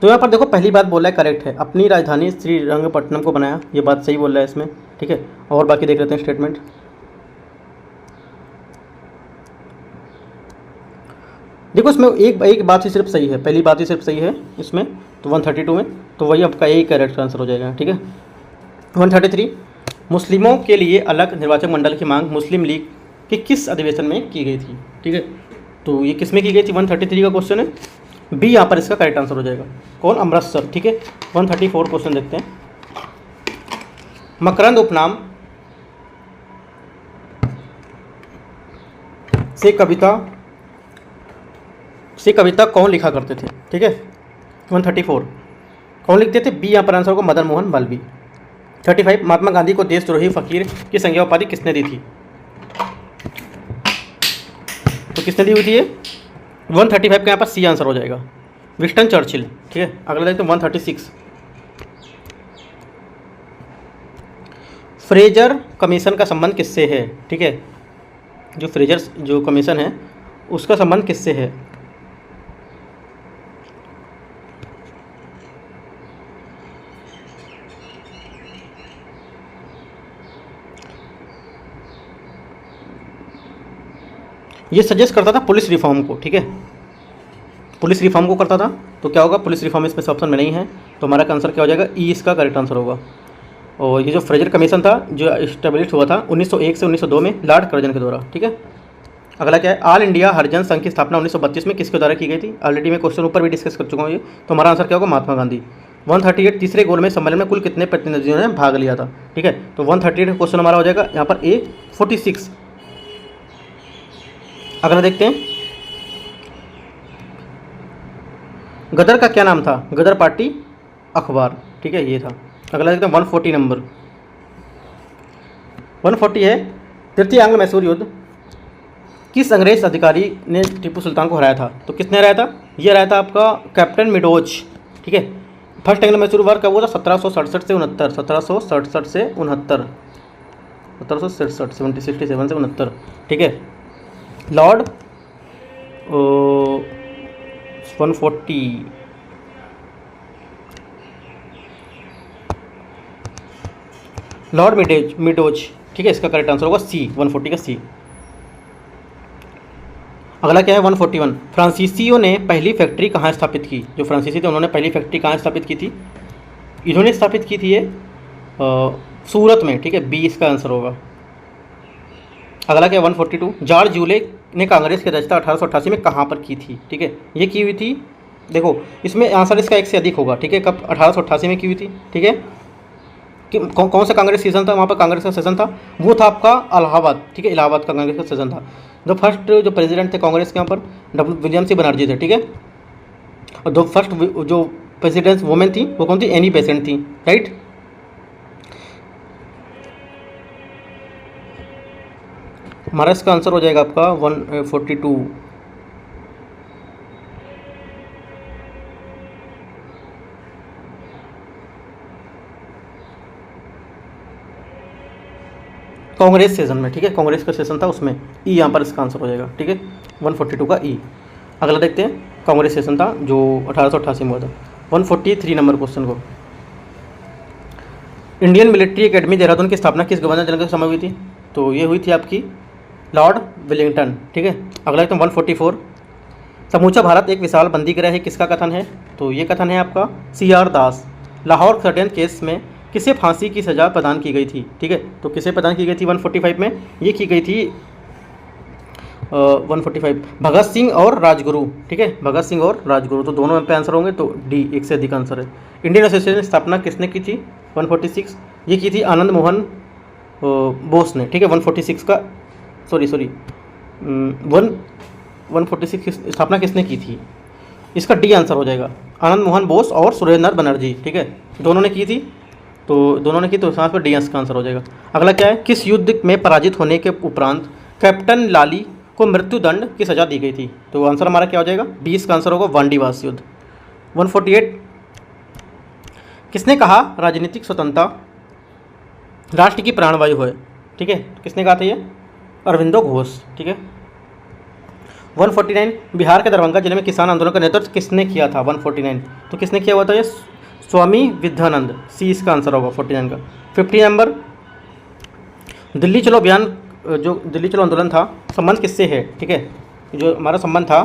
तो यहाँ पर देखो पहली बात बोला है करेक्ट है, अपनी राजधानी श्रीरंगपट्टनम को बनाया, ये बात सही बोल रहा है इसमें, ठीक है। और बाकी देख लेते हैं स्टेटमेंट। देखो इसमें एक बात ही सिर्फ सही है, पहली बात ही सिर्फ सही है इसमें, तो 132 में, तो वही आपका एक करेक्ट आंसर हो जाएगा, ठीक है। 133 मुस्लिमों के लिए अलग निर्वाचक मंडल की मांग मुस्लिम लीग के किस अधिवेशन में की गई थी, ठीक है। तो ये किस में की गई थी, 133 का क्वेश्चन है, बी यहाँ पर इसका करेक्ट आंसर हो जाएगा, कौन, अमृतसर, ठीक है। 134 क्वेश्चन देखते हैं। मकरंद उपनाम से कविता कौन लिखा करते थे, ठीक है। 134 कौन लिखते थे, बी यहाँ पर आंसर होगा मदन मोहन मालवीय। 35 महात्मा गांधी को देशद्रोही फकीर की संज्ञा उपाधि किसने दी थी, तो किसने दी हुई थी ये, 135 का यहाँ पर सी आंसर हो जाएगा, विंस्टन चर्चिल, ठीक है। अगला देखते हैं 136 फ्रेजर कमीशन का संबंध किससे है, ठीक है। जो फ्रेजर जो कमीशन है उसका संबंध किससे है, ये सजेस्ट करता था पुलिस रिफॉर्म को, ठीक है, पुलिस रिफॉर्म को करता था। तो क्या होगा, पुलिस रिफॉर्म इसमें ऑप्शन में नहीं है, तो हमारा आंसर क्या हो जाएगा, ई इसका करेक्ट आंसर होगा। और ये जो फ्रेजर कमीशन था जो इस्टेब्लिश हुआ था 1901 से 1902 में लॉर्ड कर्जन के द्वारा, ठीक है। अगला क्या है, ऑल इंडिया हरिजन संघ की स्थापना 1932 में किसके द्वारा की गई थी, ऑलरेडी मैं क्वेश्चन ऊपर भी डिस्कस कर चुका हूँ ये, तो हमारा आंसर क्या होगा, महात्मा गांधी। 138 तीसरे गोलमेज सम्मेलन में कुल कितने प्रतिनिधियों ने भाग लिया था, ठीक है। तो 138 क्वेश्चन हमारा हो जाएगा यहाँ पर A 46, अगला देखते हैं, गदर का क्या नाम था? गदर पार्टी अखबार, ठीक है, ये था। अगला देखते हैं 140 नंबर। 140 है, तृतीय आंग्ल मैसूर युद्ध किस अंग्रेज अधिकारी ने टीपू सुल्तान को हराया था? तो किसने हराया था? ये हराया था आपका कैप्टन मिडोज, ठीक है। फर्स्ट एंग्लो मैसूर वार कब हुआ था? 1767 से 69, 1767 से 69, 1767 67 से 69, ठीक है। लॉर्ड 140 लॉर्ड मिडोज, ठीक है, इसका करेक्ट आंसर होगा सी, 140 का सी। अगला क्या है 141, फ्रांसीसियों ने पहली फैक्ट्री कहाँ स्थापित की? जो फ्रांसीसी थे उन्होंने पहली फैक्ट्री कहाँ स्थापित की थी? इन्होंने स्थापित की थी ये सूरत में, ठीक है, बी इसका आंसर होगा। अगला क्या है 142, जॉर्ज जूले ने कांग्रेस की रचना 1888 में कहाँ पर की थी? ठीक है, ये की हुई थी, देखो इसमें आंसर इसका एक से अधिक होगा, ठीक है। कब? 1888 में की हुई थी, ठीक है। कि कौन सा कांग्रेस सीजन था वहाँ पर? कांग्रेस का सेशन था, वो था आपका इलाहाबाद, ठीक है, इलाहाबाद का कांग्रेस का सेशन था। जो फर्स्ट जो प्रेसिडेंट थे कांग्रेस के यहाँ पर डब्ल्यू विलियम सी बनर्जी थे, ठीक है। और दो फर्स्ट जो प्रेसिडेंट वुमेन थी वो कौन थी? एनी बेसेंट थी, राइट। हमारा इसका आंसर हो जाएगा आपका 142। कांग्रेस सेशन में, ठीक है, कांग्रेस का सेशन था उसमें, ई यहाँ पर इसका आंसर हो जाएगा, ठीक है, 142 का ई। अगला देखते हैं, कांग्रेस सेशन था जो 1888 में हुआ था। 143 नंबर क्वेश्चन को, इंडियन मिलिट्री एकेडमी देहरादून की स्थापना किस गवर्नर जनरल के समय हुई थी? तो ये हुई थी आपकी लॉर्ड वेलिंगटन, ठीक है। अगला एकदम 144, समूचा भारत एक विशाल बंदीगृह है, किसका कथन है? तो ये कथन है आपका CR दास। लाहौर षड्यंत्र केस में किसे फांसी की सज़ा प्रदान की गई थी? ठीक है, तो किसे प्रदान की गई थी 145 में? ये की गई थी 145 भगत सिंह और राजगुरु, ठीक है, भगत सिंह और राजगुरु, तो दोनों पे आंसर होंगे, तो डी एक से अधिक आंसर है। इंडियन एसोसिएशन की स्थापना किसने की थी? 146, ये की थी आनंद मोहन बोस ने, ठीक है। 146 का 146 की स्थापना किसने की थी? इसका डी आंसर हो जाएगा, आनंद मोहन बोस और सुरेंद्र बनर्जी, ठीक है, दोनों ने की थी, तो दोनों ने की, तो यहाँ पर डी का आंसर हो जाएगा। अगला क्या है, किस युद्ध में पराजित होने के उपरांत कैप्टन लाली को मृत्युदंड की सजा दी गई थी? तो आंसर हमारा क्या हो जाएगा? 20 का आंसर होगा वांडीवास युद्ध। 148, किसने कहा राजनीतिक स्वतंत्रता राष्ट्र की प्राणवायु है? ठीक है, किसने कहा था ये? अरविंदो घोष, ठीक है। 149, बिहार के दरभंगा जिले में किसान आंदोलन का नेतृत्व किसने किया था? 149, तो किसने किया हुआ था ये? स्वामी विद्यानंद, सी इसका आंसर होगा 49 का। 50 नंबर, दिल्ली चलो अभियान, जो दिल्ली चलो आंदोलन था, संबंध किससे है? ठीक है, जो हमारा संबंध था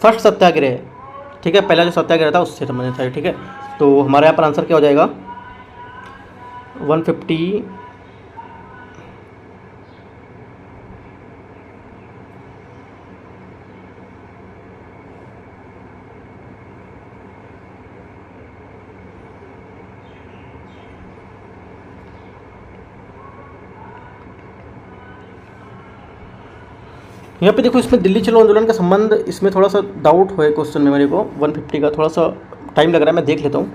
फर्स्ट सत्याग्रह, ठीक है, पहला जो सत्याग्रह था उससे संबंधित था, ठीक है। तो हमारे यहाँ पर आंसर क्या हो जाएगा? 150, यहाँ पे देखो, इसमें दिल्ली चलो आंदोलन का संबंध, इसमें थोड़ा सा डाउट है क्वेश्चन में मेरे को। 150 का थोड़ा सा टाइम लग रहा है, मैं देख लेता हूँ।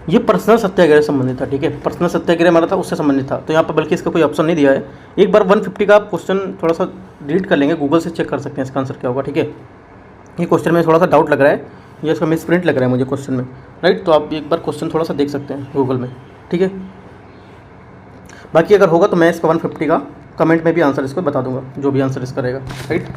ये पर्सनल सत्याग्रह से संबंधित था, ठीक है, पर्सनल सत्याग्रह हमारा था उससे संबंधित था, तो यहाँ पर बल्कि इसका कोई ऑप्शन नहीं दिया है। एक बार 150 का क्वेश्चन थोड़ा सा डिलीट कर लेंगे, गूगल से चेक कर सकते हैं इसका आंसर क्या होगा, ठीक है। ये क्वेश्चन में थोड़ा सा डाउट लग रहा है, ये इसका मिस प्रिंट लग रहा है मुझे क्वेश्चन में, राइट, तो आप एक बार क्वेश्चन थोड़ा सा देख सकते हैं गूगल में, ठीक है। बाकी अगर होगा तो मैं इसका 150 का कमेंट में भी आंसर इसको बता दूंगा, जो भी आंसर इसका रहेगा, राइट।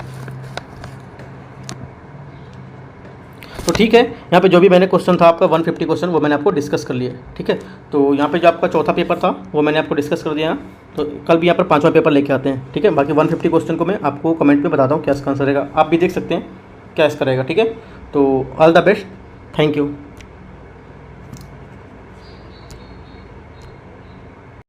तो ठीक है, यहाँ पे जो भी मैंने क्वेश्चन था आपका 150 क्वेश्चन वो मैंने आपको डिस्कस कर लिया, ठीक है। तो यहाँ पे जो आपका चौथा पेपर था वो मैंने आपको डिस्कस कर दिया। तो कल भी यहाँ पर 5वां पेपर लेके आते हैं, ठीक है। बाकी 150 क्वेश्चन को मैं आपको कमेंट में बताता हूँ क्या इसका आंसर रहेगा, आप भी देख सकते हैं क्या इसका रहेगा, ठीक है। तो all the best, thank you.